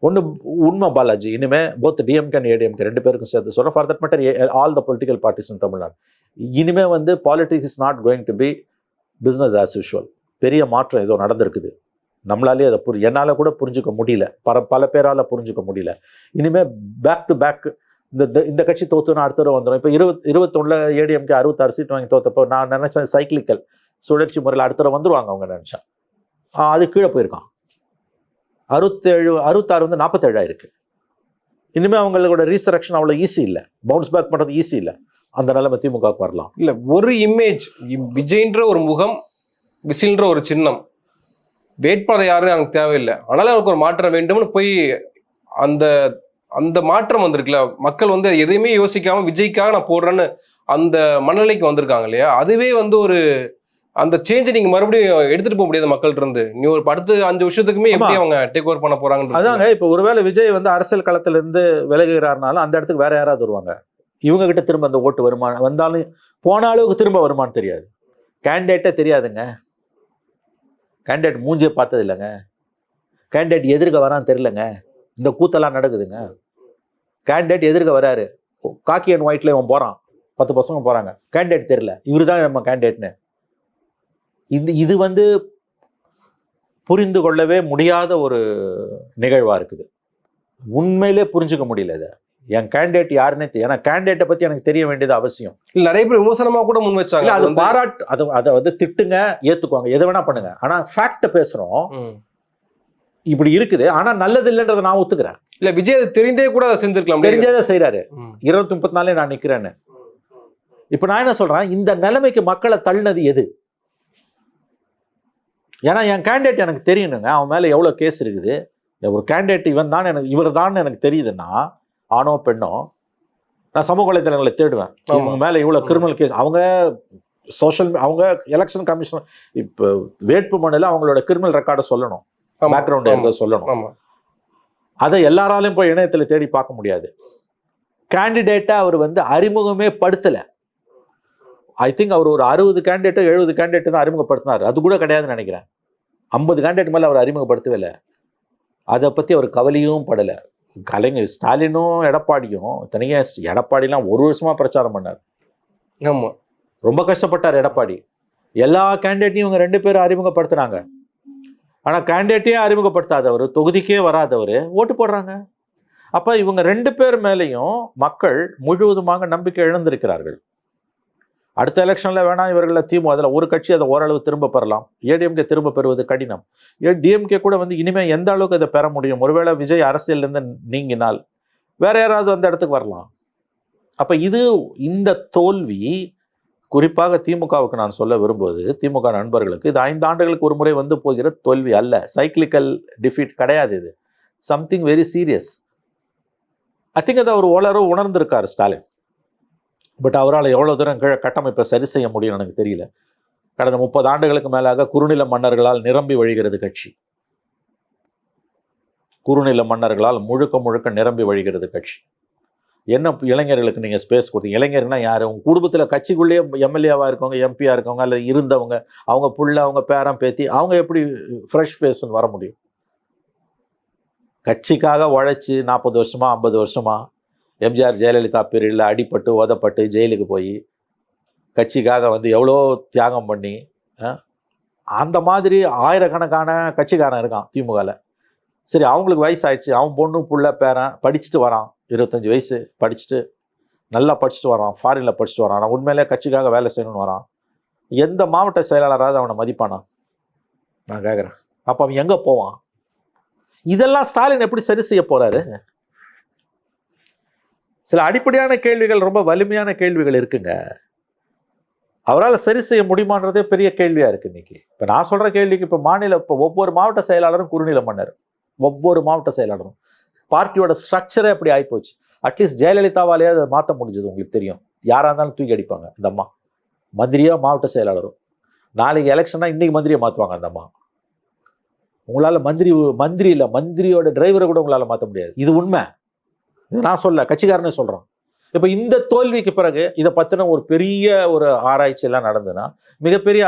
ஒன்று உண்மை பாலாஜி, இனிமே போத் டிஎம்கே அண்ட் ஏடிஎம்கே 2 பேருக்கும் சேர்த்து சொல்கிறேன். For that matter all the political parties in Tamil Nadu, இனிமே politics is not going to be business as usual. பெரிய மாற்றம் ஏதோ நடந்திருக்குது. நம்மளாலே அதை என்னால் கூட புரிஞ்சுக்க முடியல, பல பேரால் புரிஞ்சுக்க முடியல. இனிமே பேக் டு பேக் இந்த கட்சி தோத்துனா அடுத்த தடவை வந்துடும். இப்போ 21 ஏடிஎம்கே 66 சீட் வாங்கி தோத்தப்போ நான் நினைச்சேன் சைக்கிளிக்கல் சுழற்சி முறையில் அடுத்த தடவை வந்துருவாங்க அவங்க நினைச்சேன். அது கீழே போயிருக்கான். 66 47 ஆயிருக்கு. இனிமேல் அவங்களோட ரீசரக்ஷன் அவ்வளோ ஈஸி இல்லை, பவுன்ஸ் பேக் பண்ணுறது ஈஸி இல்லை. அந்த நிலைமை திமுகவுக்கு வரலாம். இல்லை, ஒரு இமேஜ் விஜய்ன்ற ஒரு முகம், விசில்ன்ற ஒரு சின்னம், வேட்பாளர் யாரும் எனக்கு தேவையில்லை, ஆனாலும் எனக்கு ஒரு மாற்றம் வேண்டும்னு போய் அந்த அந்த மாற்றம் வந்திருக்குல்ல, மக்கள் வந்து எதையுமே யோசிக்காம விஜய்க்காக நான் போடுறேன்னு அந்த மனநிலைக்கு வந்திருக்காங்க இல்லையா? அதுவே வந்து ஒரு அந்த சேஞ்சை நீங்க மறுபடியும் எடுத்துட்டு போக முடியாது மக்கள்கிட்ட இருந்து. நீ ஒரு அடுத்த 5 வருஷத்துக்குமே எப்படி அவங்க டேக் ஓவர் பண்ண போறாங்கன்னு அதாங்க. இப்ப ஒருவேளை விஜய் வந்து அரசியல் களத்துல இருந்து விலகுகிறாருனாலும் அந்த இடத்துக்கு வேற யாராவது வருவாங்க. இவங்க கிட்ட திரும்ப அந்த ஓட்டு வருமா, வந்தாலும் போன அளவுக்கு திரும்ப வருமானு தெரியாது. கேண்டிடேட்டே தெரியாதுங்க. கேண்டிடேட் மூஞ்சியை பார்த்தது இல்லைங்க. கேண்டிடேட் எதிர்க்க வரான்னு தெரியலங்க. இந்த கூத்தெல்லாம் நடக்குதுங்க. கேண்டிடேட் எதிர்க்க வராரு, காக்கி அண்ட் ஒயிட்ல இவன் போறான், 10 பசங்க போறாங்க, கேண்டிடேட் தெரியல, இவரு தான் நம்ம கேண்டிடேட்னு. இது வந்து புரிந்து கொள்ளவே முடியாத ஒரு நிகழ்வா இருக்குது. உண்மையிலே புரிஞ்சுக்க முடியல இதை. என் கேண்டிடேட் யாருன்னே ஏன்னா கேண்டிடேட்டை பத்தி எனக்கு தெரிய வேண்டியது அவசியம். நிறைய பேர் விமர்சனமா கூட முன் வச்சாங்க. அது பாராட்டு, அதை வந்து திட்டுங்க, ஏத்துக்குவாங்க, எதை வேணா பண்ணுங்க. ஆனா ஃபேக்ட பேசுறோம், இப்படி இருக்குது. ஆனா நல்லது இல்லைன்றதை நான் ஒத்துக்கிறேன். இல்ல விஜய் தெரிந்தே கூட அதை செஞ்சிருக்கலாம். தெரிஞ்சதே செய்யறாரு. 234 நான் நிக்கிறேன்னு. இப்ப நான் என்ன சொல்றேன், இந்த நிலைமைக்கு மக்களை தள்ளினது எது? ஏன்னா என் கேண்டிடேட் எனக்கு தெரியணுங்க. அவன் மேல எவ்வளவு கேஸ் இருக்குது. ஒரு கேண்டிடேட் இவன் தான் எனக்கு, இவர் தான் எனக்கு தெரியுதுன்னா, ஆணோ பெண்ணோ, நான் சமூக வலைதளங்களை தேடுவேன். அவங்க மேல இவ்வளவு கிரிமினல் கேஸ், அவங்க சோஷியல், அவங்க எலெக்ஷன் கமிஷன் இப்ப வேட்பு மனுல அவங்களோட கிரிமினல் ரெக்கார்டை சொல்லணும், பேக்ரவுண்ட் இருக்க சொல்லணும். அதை எல்லாராலையும் போய் இணையத்துல தேடி பார்க்க முடியாது. கேண்டிடேட்டா அவர் வந்து அறிமுகமே படுத்தல. ஐ திங்க் அவர் ஒரு 60 கேண்டிடேட்டோ 70 கேண்டிடேட் தான் அறிமுகப்படுத்தினார். அது கூட கிடையாதுன்னு நினைக்கிறேன். 50 கேண்டிடேட் மேல அவர் அறிமுகப்படுத்தவே இல்லை. அதை பத்தி அவர் கவலையும் படல. கலைஞர் ஸ்டாலினும் எடப்பாடியும், தனியா எடப்பாடிலாம் 1 வருஷமா பிரச்சாரம் பண்ணார். ஆமா, ரொம்ப கஷ்டப்பட்டார் எடப்பாடி. எல்லா கேண்டிடேட்டையும் இவங்க 2 பேரும் அறிமுகப்படுத்தினாங்க. ஆனா கேண்டிடேட்டையே அறிமுகப்படுத்தாதவர், தொகுதிக்கே வராதவர் ஓட்டு போடுறாங்க. அப்ப இவங்க 2 பேர் மேலையும் மக்கள் முழுவதுமாக நம்பிக்கை இழந்திருக்கிறார்கள். அடுத்த எலெக்ஷன்ல வேணா இவர்களை திமுக, அதில் ஒரு கட்சி அதை ஓரளவு திரும்ப பெறலாம். ஏடிஎம்கே திரும்ப பெறுவது கடினம். டிஎம்கே கூட வந்து இனிமே எந்த அளவுக்கு அதை பெற முடியும்? ஒருவேளை விஜய் அரசியல் இருந்து நீங்கினால் வேற யாராவது அந்த இடத்துக்கு வரலாம். அப்ப இந்த தோல்வி குறிப்பாக திமுகவுக்கு நான் சொல்ல விரும்புவது, திமுக நண்பர்களுக்கு, இது 5 ஆண்டுகளுக்கு ஒரு முறை வந்து போகிற தோல்வி அல்ல. சைக்கிளிக்கல் டிஃபீட் கிடையாது. இது something very serious. I think அதை அவர் ஓரளவு உணர்ந்திருக்காரு ஸ்டாலின். பட் அவரால் எவ்வளோ தூரம் கட்டமைப்பை சரி செய்ய முடியும் எனக்கு தெரியல. கடந்த 30 ஆண்டுகளுக்கு மேலாக குறுநில மன்னர்களால் நிரம்பி வழிகிறது கட்சி. குறுநில மன்னர்களால் முழுக்க முழுக்க நிரம்பி வழிகிறது கட்சி. என்ன இளைஞர்களுக்கு நீங்கள் ஸ்பேஸ் கொடுத்தீங்க? இளைஞர்னா யார்? உங்கள் குடும்பத்தில் கட்சிக்குள்ளேயே எம்எல்ஏவாக இருக்கவங்க, எம்பியாக இருக்கவங்க, அல்லது இருந்தவங்க, அவங்க புள்ள, அவங்க பேரன் பேத்தி, அவங்க எப்படி ஃப்ரெஷ் ஃபேஸ்ன்னு வர முடியும்? கட்சிக்காக உழைச்சி 40 வருஷமா 50 வருஷமா எம்ஜிஆர் ஜெயலலிதா பீரியடில் அடிப்பட்டு ஓதப்பட்டு ஜெயிலுக்கு போய் கட்சிக்காக வந்து எவ்வளோ தியாகம் பண்ணி, அந்த மாதிரி ஆயிரக்கணக்கான கட்சிக்காரன் இருக்கான் திமுகவில். சரி, அவங்களுக்கு வயசு ஆயிடுச்சு, அவன் பொண்ணு புள்ள பேரன் படிச்சுட்டு வரான், 25 வயசு படிச்சுட்டு, நல்லா படிச்சுட்டு வரான், ஃபாரினில் படிச்சுட்டு வரான், ஆனால் உண்மையிலே கட்சிக்காக வேலை செய்யணும்னு வரான். எந்த மாவட்ட செயலாளராவது அவனை மதிப்பானா? நான் கேட்குறேன். அப்போ அவன் எங்கே போவான்? இதெல்லாம் ஸ்டாலின் எப்படி சரி செய்ய போறாரு? சில அடிப்படையான கேள்விகள், ரொம்ப வலிமையான கேள்விகள் இருக்குங்க. அவரால் சரி செய்ய முடியுமான்றதே பெரிய கேள்வியா இருக்கு இன்னைக்கு. இப்போ நான் சொல்ற கேள்விக்கு இப்போ ஒவ்வொரு மாவட்ட செயலாளரும் குறுநில மன்னர், ஒவ்வொரு மாவட்ட செயலாளரும். பார்ட்டியோட ஸ்ட்ரக்சரே அப்படி ஆகிப்போச்சு. அட்லீஸ்ட் ஜெயலலிதாவாலேயே அதை மாற்ற முடிஞ்சது. உங்களுக்கு தெரியும், யாராக இருந்தாலும் தூக்கி அடிப்பாங்க இந்த அம்மா. மந்திரியா மாவட்ட செயலாளரும். நாளைக்கு எலெக்ஷனா இன்னைக்கு மந்திரியை மாற்றுவாங்க அந்த அம்மா. உங்களால் மந்திரி இல்லை, மந்திரியோட டிரைவரை கூட உங்களால் மாற்ற முடியாது. இது உண்மை. இது நான் சொல்ல, கட்சிக்காரனே சொல்றான். இப்ப இந்த தோல்விக்கு பிறகு இதை பத்தின ஒரு பெரிய ஆராய்ச்சி எல்லாம் நடந்ததுன்னா மிகப்பெரிய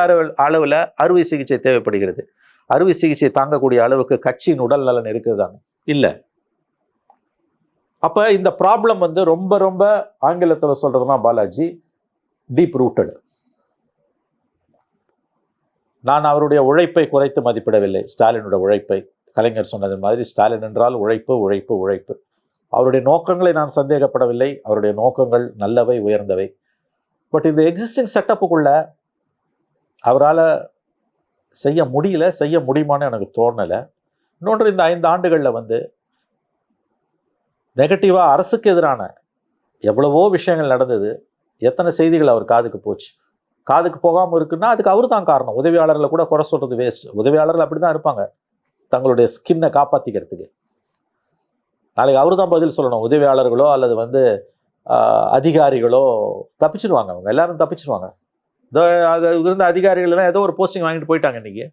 அளவுல அறுவை சிகிச்சை தேவைப்படுகிறது. அறுவை சிகிச்சை தாங்கக்கூடிய அளவுக்கு கட்சியின் உடல் நலன் இருக்குதாங்க இல்ல. அப்ப இந்த ப்ராப்ளம் வந்து ரொம்ப ரொம்ப ஆங்கிலத்துல சொல்றதுன்னா பாலாஜி டீப் ரூட்டட். நான் அவருடைய உழைப்பை குறைத்து மதிப்பிடவில்லை, ஸ்டாலினோட உழைப்பை. கலைஞர் சொன்னது மாதிரி ஸ்டாலின் என்றால் உழைப்பு உழைப்பு உழைப்பு. அவருடைய நோக்கங்களை நான் சந்தேகப்படவில்லை. அவருடைய நோக்கங்கள் நல்லவை, உயர்ந்தவை. பட் இந்த எக்ஸிஸ்டிங் செட்டப்புக்குள்ள அவரால் செய்ய முடியல, செய்ய முடியுமான்னு எனக்கு தோணலை. இன்னொன்று, இந்த 5 ஆண்டுகளில் வந்து நெகட்டிவாக அரசுக்கு எதிரான எவ்வளவோ விஷயங்கள் நடந்தது. எத்தனை செய்திகள் அவர் காதுக்கு போச்சு? காதுக்கு போகாமல் இருக்குன்னா அதுக்கு அவரு தான் காரணம். உதவியாளர்களை கூட குறை சொல்றது வேஸ்ட். உதவியாளர்கள் அப்படி தான் இருப்பாங்க, தங்களுடைய ஸ்கின்னை காப்பாற்றிக்கிறதுக்கு. நாளைக்கு அவரு தான் பதில் சொல்லணும். உதவியாளர்களோ அல்லது வந்து அதிகாரிகளோ தப்பிச்சிடுவாங்க. அவங்க எல்லாரும் தப்பிச்சிடுவாங்க. அது இருந்த அதிகாரிகள் எல்லாம் ஏதோ ஒரு போஸ்டிங் வாங்கிட்டு போயிட்டாங்க. இன்னைக்கு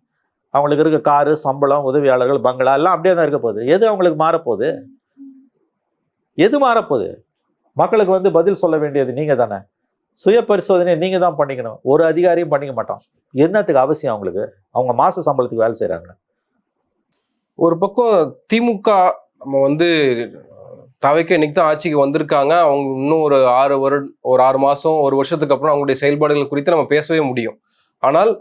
அவங்களுக்கு இருக்க காரு, சம்பளம், உதவியாளர்கள், பங்களா எல்லாம் அப்படியே தான் இருக்க போகுது. எது அவங்களுக்கு மாறப்போகுது? எது மாறப்போகுது? மக்களுக்கு வந்து பதில் சொல்ல வேண்டியது நீங்க தானே. சுய பரிசோதனை நீங்க தான் பண்ணிக்கணும். ஒரு அதிகாரியும் பண்ணிக்க மாட்டான். என்னத்துக்கு அவசியம் அவங்களுக்கு? அவங்க மாச சம்பளத்துக்கு வேலை செய்யறாங்க. ஒரு பக்கம் திமுக நம்ம வந்து தவைக்க இன்னைக்கு தான் ஆட்சிக்கு வந்திருக்காங்க. அவங்க இன்னும் ஒரு 6 மாசம் 1 வருஷத்துக்கு அப்புறம் அவங்களுடைய செயல்பாடுகள் குறித்து நம்ம பேசவே முடியும். ஆனால்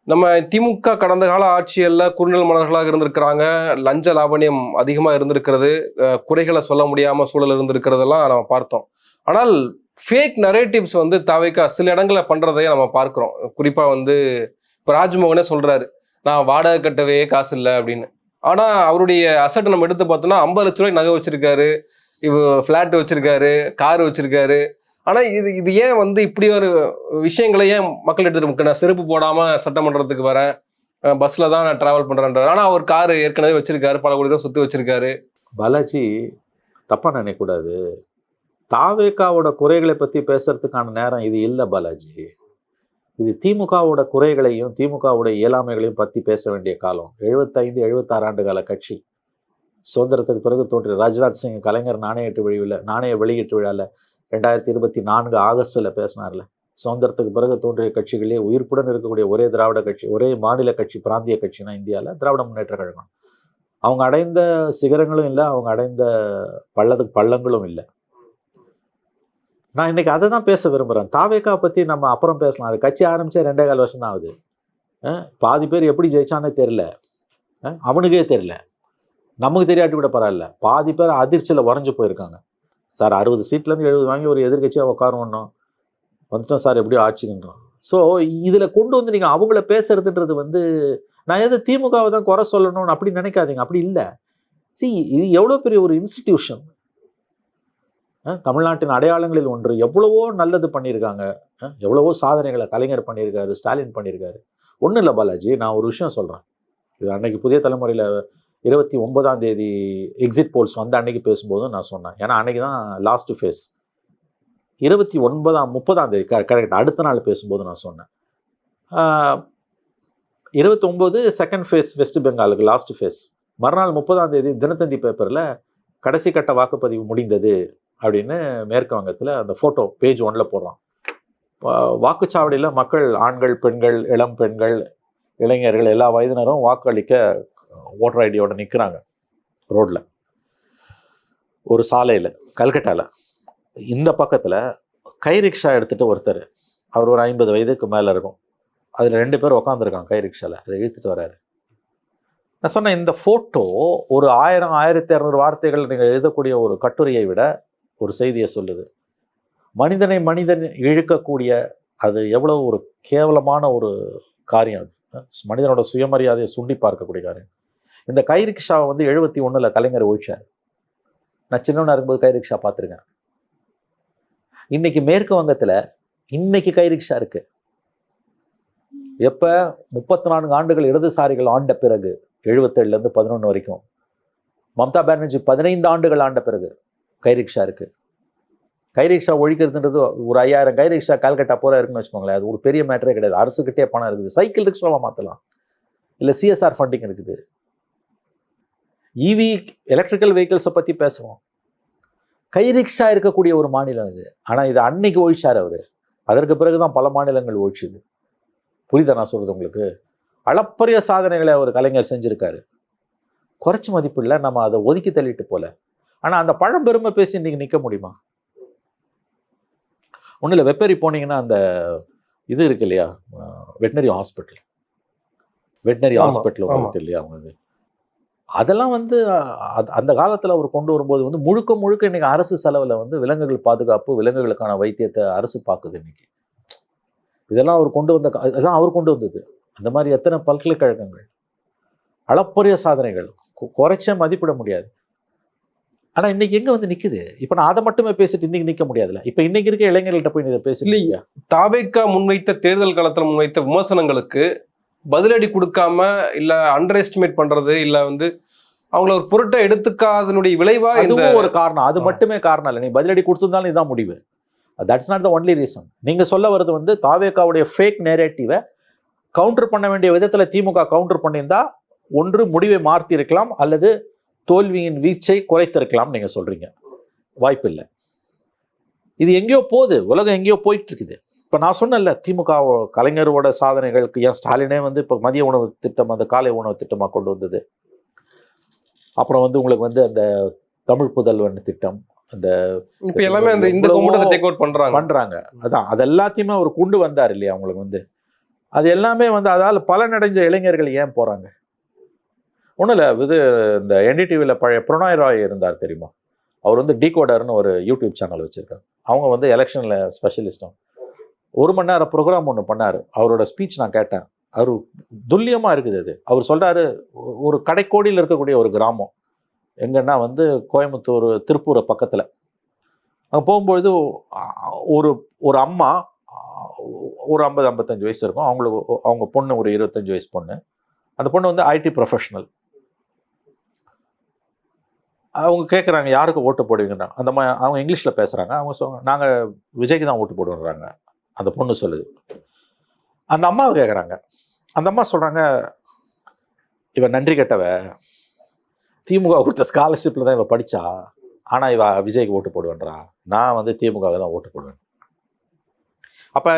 நம்ம திமுக கடந்த கால ஆட்சியல்ல குறுநில மன்னர்களாக இருந்திருக்கிறாங்க. லஞ்ச லாவணியம் அதிகமா இருந்திருக்கிறது. குறைகளை சொல்ல முடியாம சூழல் இருந்திருக்கிறதெல்லாம் நம்ம பார்த்தோம். ஆனால் ஃபேக் நரேட்டிவ்ஸ் வந்து தவைக்க சில இடங்களை பண்றதையே நம்ம பார்க்கிறோம். குறிப்பா வந்து இப்போ ராஜ்மோகனே சொல்றாரு, நான் வாடகை கட்டவே காசு இல்லை அப்படின்னு. ஆனா அவருடைய அசட்டை நம்ம எடுத்து பார்த்தோம்னா 50 லட்ச ரூபாய்க்கு நகை வச்சிருக்காரு, ஃபிளாட் வச்சிருக்காரு, கார் வச்சிருக்காரு. ஆனா இது ஏன் வந்து இப்படி ஒரு விஷயங்களை ஏன் மக்கள் எடுத்துட்டு, நான் செருப்பு போடாம சட்டமன்றத்துக்கு வரேன், பஸ்ல தான் நான் டிராவல் பண்றேன்றாரு. ஆனா அவர் கார் ஏற்கனவே வச்சிருக்காரு, பல கோடி ரூபாய் சொத்து வச்சிருக்காரு. பாலாஜி, தப்பா நினைக்கக்கூடாது. தாவேகாவோட குறைகளை பத்தி பேசுறதுக்கான நேரம் இது இல்லை பாலாஜி. இது திமுகவோட குறைகளையும் திமுகவோட இயலாமைகளையும் பற்றி பேச வேண்டிய காலம். 75, 76 ஆண்டு கால கட்சி. சுதந்திரத்துக்கு பிறகு தோன்றிய ராஜ்நாத் சிங் கலைஞர் நாணய வெளியீட்டு விழாவில் 2024 ஆகஸ்டில் பேசினார்ல. சுதந்திரத்துக்கு பிறகு தோன்றிய கட்சிகளே உயிர்ப்புடன் இருக்கக்கூடிய ஒரே திராவிட கட்சி, ஒரே மாநில கட்சி, பிராந்திய கட்சினா இந்தியாவில் திராவிட முன்னேற்ற கழகம். அவங்க அடைந்த சிகரங்களும் இல்லை, அவங்க அடைந்த பள்ளங்களும் இல்லை. நான் இன்னைக்கு அதை தான் பேச விரும்புகிறேன். தாவேகா பற்றி நம்ம அப்புறம் பேசலாம். அது கட்சி ஆரம்பிச்சே 2.25 வருஷம் தான் ஆகுது. பாதி பேர் எப்படி ஜெயிச்சானே தெரியல, அவனுக்கே தெரியல. நமக்கு தெரியாட்டி கூட பரவாயில்ல. பாதி பேர் அதிர்ச்சியில் உறைஞ்சு போயிருக்காங்க. சார் 60 சீட்லேருந்து 70 வாங்கி ஒரு எதிர்கட்சியாக உட்காரணும் வந்துட்டோம் சார், எப்படியோ ஆட்சிக்கின்றோம். ஸோ இதில் கொண்டு வந்து நீங்கள் அவங்கள பேசுறதுன்றது வந்து, நான் எதை திமுகவை தான் குறை சொல்லணும்னு அப்படி நினைக்காதீங்க. அப்படி இல்லை. இது எவ்வளோ பெரிய ஒரு இன்ஸ்டிடியூஷன். தமிழ்நாட்டின் அடையாளங்களில் ஒன்று. எவ்வளவோ நல்லது பண்ணியிருக்காங்க, எவ்வளவோ சாதனைகளை கலைஞர் பண்ணியிருக்காரு, ஸ்டாலின் பண்ணியிருக்காரு. ஒன்றும் இல்லை பாலாஜி, நான் ஒரு விஷயம் சொல்கிறேன். இது அன்னைக்கு புதிய தலைமுறையில் 29ஆம் தேதி எக்ஸிட் போல்ஸ் வந்து அன்னைக்கு பேசும்போதும் நான் சொன்னேன். ஏன்னா அன்னைக்கு தான் லாஸ்ட் ஃபேஸ். 30ஆம் தேதி கரெக்ட், அடுத்த நாள் பேசும்போது நான் சொன்னேன். 29 செகண்ட் ஃபேஸ் வெஸ்ட் பெங்காலுக்கு லாஸ்ட் ஃபேஸ். மறுநாள் 30ஆம் தேதி தினத்தந்தி பேப்பரில் கடைசி கட்ட வாக்குப்பதிவு முடிந்தது அப்படின்னு மேற்கு வங்கத்தில் அந்த ஃபோட்டோ பேஜ் 1ல் போடுறான். வாக்குச்சாவடியில் மக்கள், ஆண்கள், பெண்கள், இளம் பெண்கள், இளைஞர்கள், எல்லா வயதினரும் வாக்களிக்க ஓட்டர் ஐடியோட நிற்கிறாங்க ரோட்டில். ஒரு சாலையில் கல்கட்டாவில் இந்த பக்கத்தில் கை ரிக்ஷா எடுத்துகிட்டு ஒருத்தர், அவர் ஒரு 50 வயதுக்கு மேலே இருக்கும். அதில் 2 பேர் உட்காந்துருக்காங்க கை ரிக்ஷாவில், அதை இழுத்துட்டு வர்றாரு. நான் சொன்னேன், இந்த ஃபோட்டோ ஒரு 1000, 1200 வார்த்தைகள் நீங்கள் எழுதக்கூடிய ஒரு கட்டுரையை விட ஒரு செய்தியை சொல்லுது. மனிதனை மனிதன் இழுக்கக்கூடிய, அது எவ்வளோ ஒரு கேவலமான ஒரு காரியம். அது மனிதனோட சுயமரியாதையை சுண்டி பார்க்கக்கூடிய காரியம். இந்த கை ரிக்ஷாவை வந்து 71ல் கலைஞர் ஒழிச்சார். நான் சின்னவனா இருக்கும்போது கை ரிக்ஷா பார்த்துருக்கேன். இன்னைக்கு மேற்கு வங்கத்தில் இன்னைக்கு கை ரிக்ஷா இருக்கு. எப்போ 34 ஆண்டுகள் இடதுசாரிகள் ஆண்ட பிறகு, 77லேருந்து 11 வரைக்கும், மம்தா பானர்ஜி 15 ஆண்டுகள் ஆண்ட பிறகு கை ரிக்ஷா இருக்கு. கை ரிக்ஷா ஒழிக்கிறதுன்றது ஒரு 5000 கை ரிக்ஷா கால்கட்டா போல இருக்குன்னு வச்சுக்கோங்களேன். அது ஒரு பெரிய மேட்டரே கிடையாது. அரசுக்கிட்டே பணம் இருக்குது. சைக்கிள் ரிக்ஷாவை மாற்றலாம், இல்லை சிஎஸ்ஆர் ஃபண்டிங் இருக்குது. இவி எலக்ட்ரிக்கல் வெஹிக்கிள்ஸை பற்றி பேசுவோம். கை ரிக்ஷா இருக்கக்கூடிய ஒரு மாநிலம் இது. ஆனால் இது அன்னைக்கு ஒழிச்சார் அவர். அதற்கு பிறகுதான் பல மாநிலங்கள் ஒழிச்சுது. புரியுதா நான் சொல்றது உங்களுக்கு? அளப்பரிய சாதனைகளை ஒரு கலைஞர் செஞ்சிருக்காரு. குறைச்சி மதிப்பு இல்லை, நம்ம அதை ஒதுக்கி தள்ளிட்டு போல. ஆனால் அந்த பழம்பெருமை பேசி இன்னைக்கு நிற்க முடியுமா? ஒன்றும் இல்லை, வெப்பேரி போனீங்கன்னா அந்த இது இருக்கு இல்லையா, வெட்டினரி ஹாஸ்பிட்டல் இருக்கு இல்லையா, அவங்களுக்கு அதெல்லாம் வந்து அந்த காலத்தில் அவர் கொண்டு வரும்போது வந்து முழுக்க இன்னைக்கு அரசு செலவில் வந்து விலங்குகள் பாதுகாப்பு, விலங்குகளுக்கான வைத்தியத்தை அரசு பார்க்குது இன்னைக்கு. இதெல்லாம் அவர் கொண்டு வந்தது. அந்த மாதிரி எத்தனை பல்கலைக்கழகங்கள், அளப்பரிய சாதனைகள், குறைச்ச மதிப்பிட முடியாது. ஆனா இன்னைக்கு எங்க வந்து நிக்குது? இப்ப நான் அதை மட்டுமே பேசிட்டு இன்னைக்கு நிக்க முடியாதுல்ல. இப்ப இன்னைக்கு இருக்க இளைஞர்கள்ட்ட போய் இதை பேசலையா? தாவேக்கா முன்வைத்த தேர்தல் காலத்துல முன்வைத்த விமர்சனங்களுக்கு பதிலடி கொடுக்காம இல்ல அண்டர் எஸ்டிமேட் பண்றது இல்ல வந்து அவங்கள ஒரு பொருட்டை எடுத்துக்காதனுடைய விளைவா இந்த அதுவும் ஒரு காரணம். அது மட்டுமே காரணம் இல்லை. நீ பதிலடி கொடுத்திருந்தாலும் இதுதான் முடிவு. That's not the only reason. நீங்க சொல்ல வர்றது வந்து தாவேக்காவுடைய ஃபேக் நேரேட்டிவை கவுண்டர் பண்ண வேண்டிய விதத்துல திமுக கவுண்டர் பண்ணியிருந்தா ஒன்று முடிவை மாற்றி இருக்கலாம், அல்லது தோல்வியின் வீச்சை குறைத்திருக்கலாம் நீங்க சொல்றீங்க. வாய்ப்பு இல்லை. இது எங்கேயோ போகுது, உலகம் எங்கேயோ போயிட்டு இருக்குது. இப்ப நான் சொன்னேன்ல, திமுக கலைஞரோட சாதனைகளுக்கு ஏன் ஸ்டாலினே வந்து இப்ப மதிய உணவு திட்டம், அந்த காலை உணவு திட்டமா கொண்டு வந்தது. அப்புறம் வந்து உங்களுக்கு வந்து அந்த தமிழ் புதல்வன் திட்டம், அந்த இப்ப எல்லாமே அந்த இந்த கும்பத்தை டேக் அவுட் பண்றாங்க. அதான் அது எல்லாத்தையுமே அவர் கொண்டு வந்தார் இல்லையா உங்களுக்கு வந்து. அது எல்லாமே வந்து அதால பலனடைஞ்ச இளைஞர்கள் ஏன் போறாங்க? ஒன்றும் இல்லை. இது இந்த என்டிடிவியில் பழைய பிரணாய் ராய் இருந்தார் தெரியுமா? அவர் வந்து டீகோடர்னு ஒரு யூடியூப் சேனல் வச்சிருக்காரு. அவங்க வந்து எலெக்ஷனில் ஸ்பெஷலிஸ்டும். 1 மணி நேரம் ப்ரோக்ராம் ஒன்று பண்ணார். அவரோட ஸ்பீச் நான் கேட்டேன். அவர் துல்லியமாக இருக்குது. அது அவர் சொல்கிறாரு, ஒரு கடைக்கோடியில் இருக்கக்கூடிய ஒரு கிராமம் எங்கன்னா வந்து கோயம்புத்தூர் திருப்பூரை பக்கத்தில். அங்கே போகும்பொழுது ஒரு ஒரு அம்மா ஒரு 50-55 வயசு இருக்கும். அவங்க பொண்ணு ஒரு 25 வயசு பொண்ணு. அந்த பொண்ணு வந்து ஐடி ப்ரொஃபஷனல். அவங்க கேட்குறாங்க யாருக்கு ஓட்டு போடுவீங்கன்னா, அந்த அவங்க இங்கிலீஷில் பேசுகிறாங்க. அவங்க சொல்லுவாங்க நாங்கள் விஜய்க்கு தான் ஓட்டு போடுவோன்றாங்க. அந்த பொண்ணு சொல்லுது. அந்த அம்மாவை கேட்குறாங்க. அந்த அம்மா சொல்கிறாங்க, இவன் நன்றி கெட்டவ, திமுக கொடுத்த ஸ்காலர்ஷிப்பில் தான் இவன் படித்தா, ஆனால் இவ விஜய்க்கு ஓட்டு போடுவேன்றா. நான் வந்து திமுகவை தான் ஓட்டு போடுவேன். அப்போ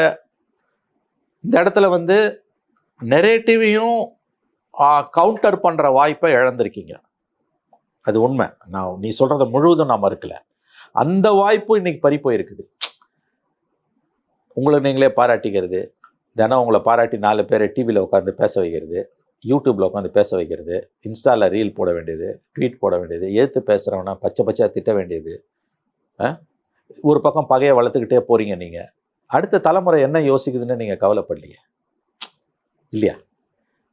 இந்த இடத்துல வந்து நெரேட்டிவையும் கவுண்டர் பண்ணுற வாய்ப்பை இழந்திருக்கீங்க. அது உண்மை. நீ சொல்கிறத முழுவதும் நான் மறுக்கல. அந்த வாய்ப்பு இன்னைக்கு பறி போயிருக்குது. உங்களை நீங்களே பாராட்டிக்கிறது, தினம் உங்களை பாராட்டி 4 பேரை டிவியில் உட்காந்து பேச வைக்கிறது, யூடியூப்பில் உட்காந்து பேச வைக்கிறது, இன்ஸ்டாவில் ரீல் போட வேண்டியது, ட்வீட் போட வேண்டியது, ஏற்று பேசுகிறவனா பச்சையாக திட்ட வேண்டியது. ஒரு பக்கம் பகையை வளர்த்துக்கிட்டே போகிறீங்க. நீங்கள் அடுத்த தலைமுறை என்ன யோசிக்குதுன்னு நீங்கள் கவலைப்படலையே இல்லையா?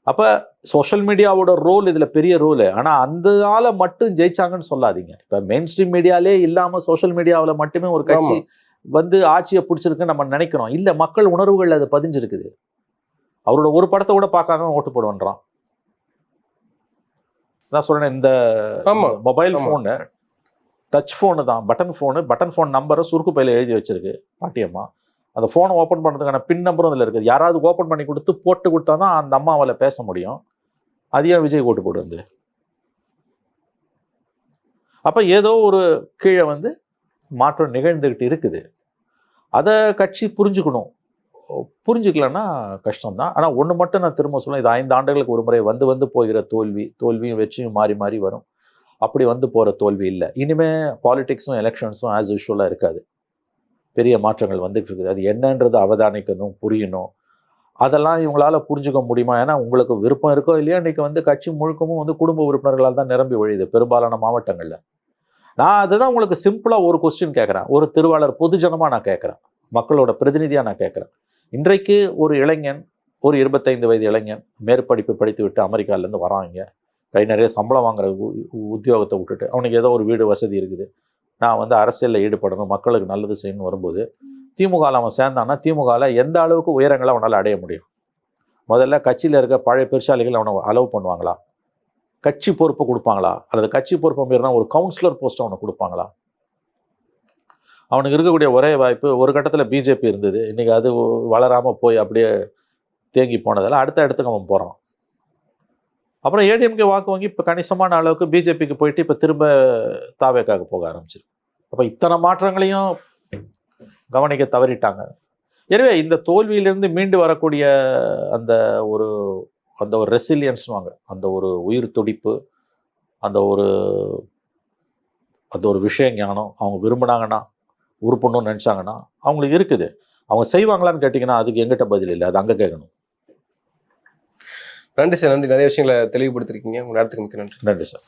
அப்போ சோஷியல் மீடியாவோட ரோல் இதில் பெரிய ரோலு. ஆனால் அந்த ஆளை மட்டும் ஜெயிச்சாங்கன்னு சொல்லாதீங்க. இப்போ மெயின் ஸ்ட்ரீம் மீடியாலே இல்லாமல் சோஷியல் மீடியாவில் மட்டுமே ஒரு கட்சி வந்து ஆட்சியை பிடிச்சிருக்குன்னு நம்ம நினைக்கிறோம். இல்லை, மக்கள் உணர்வுகள் அது பதிஞ்சிருக்குது. அவரோட ஒரு படத்தை கூட பார்க்காம ஓட்டு போடுவேன்றான். நான் சொல்றேன், இந்த மொபைல் ஃபோனு டச் ஃபோனு தான், பட்டன் ஃபோன் நம்பரை சுருக்கு பையில எழுதி வச்சிருக்கு பாட்டியம்மா. அந்த ஃபோனை ஓப்பன் பண்ணுறதுக்கான பின் நம்பரும் அதில் இருக்குது. யாராவது ஓப்பன் பண்ணி போட்டு கொடுத்தா தான் அந்த அம்மாவால் பேச முடியும். அதையே விஜய் ஓட்டு போட்டு வந்து. அப்போ ஏதோ ஒரு கீழே வந்து மாற்றம் நிகழ்ந்துக்கிட்டு இருக்குது. அதை கட்சி புரிஞ்சுக்கணும். புரிஞ்சுக்கலன்னா கஷ்டம்தான். ஆனால் ஒன்று மட்டும் நான் திரும்ப சொல்லுவேன், இது 5 ஆண்டுகளுக்கு ஒரு முறை வந்து போகிற தோல்வியும் வெற்றியும் மாறி மாறி வரும். அப்படி வந்து போகிற தோல்வி இல்லை. இனிமேல் பாலிடிக்ஸும் எலெக்ஷன்ஸும் ஆஸ் யூஷுவலாக இருக்காது. பெரிய மாற்றங்கள் வந்துட்டு இருக்குது. அது என்னன்றது அவதானிக்கணும், புரியணும். அதெல்லாம் இவங்களால புரிஞ்சுக்க முடியுமா? ஏன்னா உங்களுக்கு விருப்பம் இருக்கோ இல்லையா, இன்றைக்கி வந்து கட்சி முழுக்கமும் வந்து குடும்ப உறுப்பினர்களால் தான் நிரம்பி ஒழியுது பெரும்பாலான மாவட்டங்களில். நான் அதுதான் உங்களுக்கு சிம்பிளாக ஒரு கொஸ்டின் கேட்குறேன். ஒரு திருவாளர் பொதுஜனமாக நான் கேட்குறேன், மக்களோட பிரதிநிதியாக நான் கேட்குறேன். இன்றைக்கு ஒரு இளைஞன், ஒரு 25 வயது இளைஞன் மேற்படிப்பு படித்து விட்டு அமெரிக்காவிலேருந்து வராங்க. கை நிறைய சம்பளம் வாங்குற உத்தியோகத்தை விட்டுட்டு அவனுக்கு ஏதோ ஒரு வீடு வசதி இருக்குது, நான் வந்து அரசியலில் ஈடுபடணும், மக்களுக்கு நல்லது செய்யணும்னு வரும்போது திமுகவில் அவன் சேர்ந்தான்னா திமுகவில் எந்த அளவுக்கு உயரங்களை அவனால் அடைய முடியும்? முதல்ல கட்சியில் இருக்க பழைய பெருசாலிகள் அவனை அலோவ் பண்ணுவாங்களா? கட்சி பொறுப்பு கொடுப்பாங்களா? அல்லது கட்சி பொறுப்பு மீறினா ஒரு கவுன்சிலர் போஸ்ட் அவனுக்கு கொடுப்பாங்களா? அவனுக்கு இருக்கக்கூடிய ஒரே வாய்ப்பு, ஒரு கட்டத்தில் பிஜேபி இருந்தது, இன்றைக்கி அது வளராமல் போய் அப்படியே தேங்கி போனதால் அடுத்த இடத்துக்கு அவன் போகிறான். அப்புறம் ஏடிஎம்கே வாக்கு வங்கி இப்போ கணிசமான அளவுக்கு பிஜேபிக்கு போயிட்டு இப்போ திரும்ப தாவேக்காக போக ஆரம்பிச்சிருக்கு. அப்போ இத்தனை மாற்றங்களையும் கவனிக்க தவறிட்டாங்க. எனவே இந்த தோல்வியிலிருந்து மீண்டு வரக்கூடிய அந்த ஒரு ரெசிலியன்ஸ்னுவாங்க, அந்த ஒரு உயிர் துடிப்பு, அந்த ஒரு விஷய ஞானம் அவங்க விரும்பினாங்கன்னா, உருப்படணும்னு நினச்சாங்கன்னா அவங்களுக்கு இருக்குது. அவங்க செய்வாங்களான்னு கேட்டிங்கன்னா அதுக்கு எங்கிட்ட பதில் இல்லை, அது அங்கே கேட்கணும். நன்றி சார், நன்றி. நிறைய விஷயங்களை தெளிவுபடுத்திருக்கீங்க. உங்கள் நேரத்துக்கு மிக்க நன்றி. நன்றி சார்.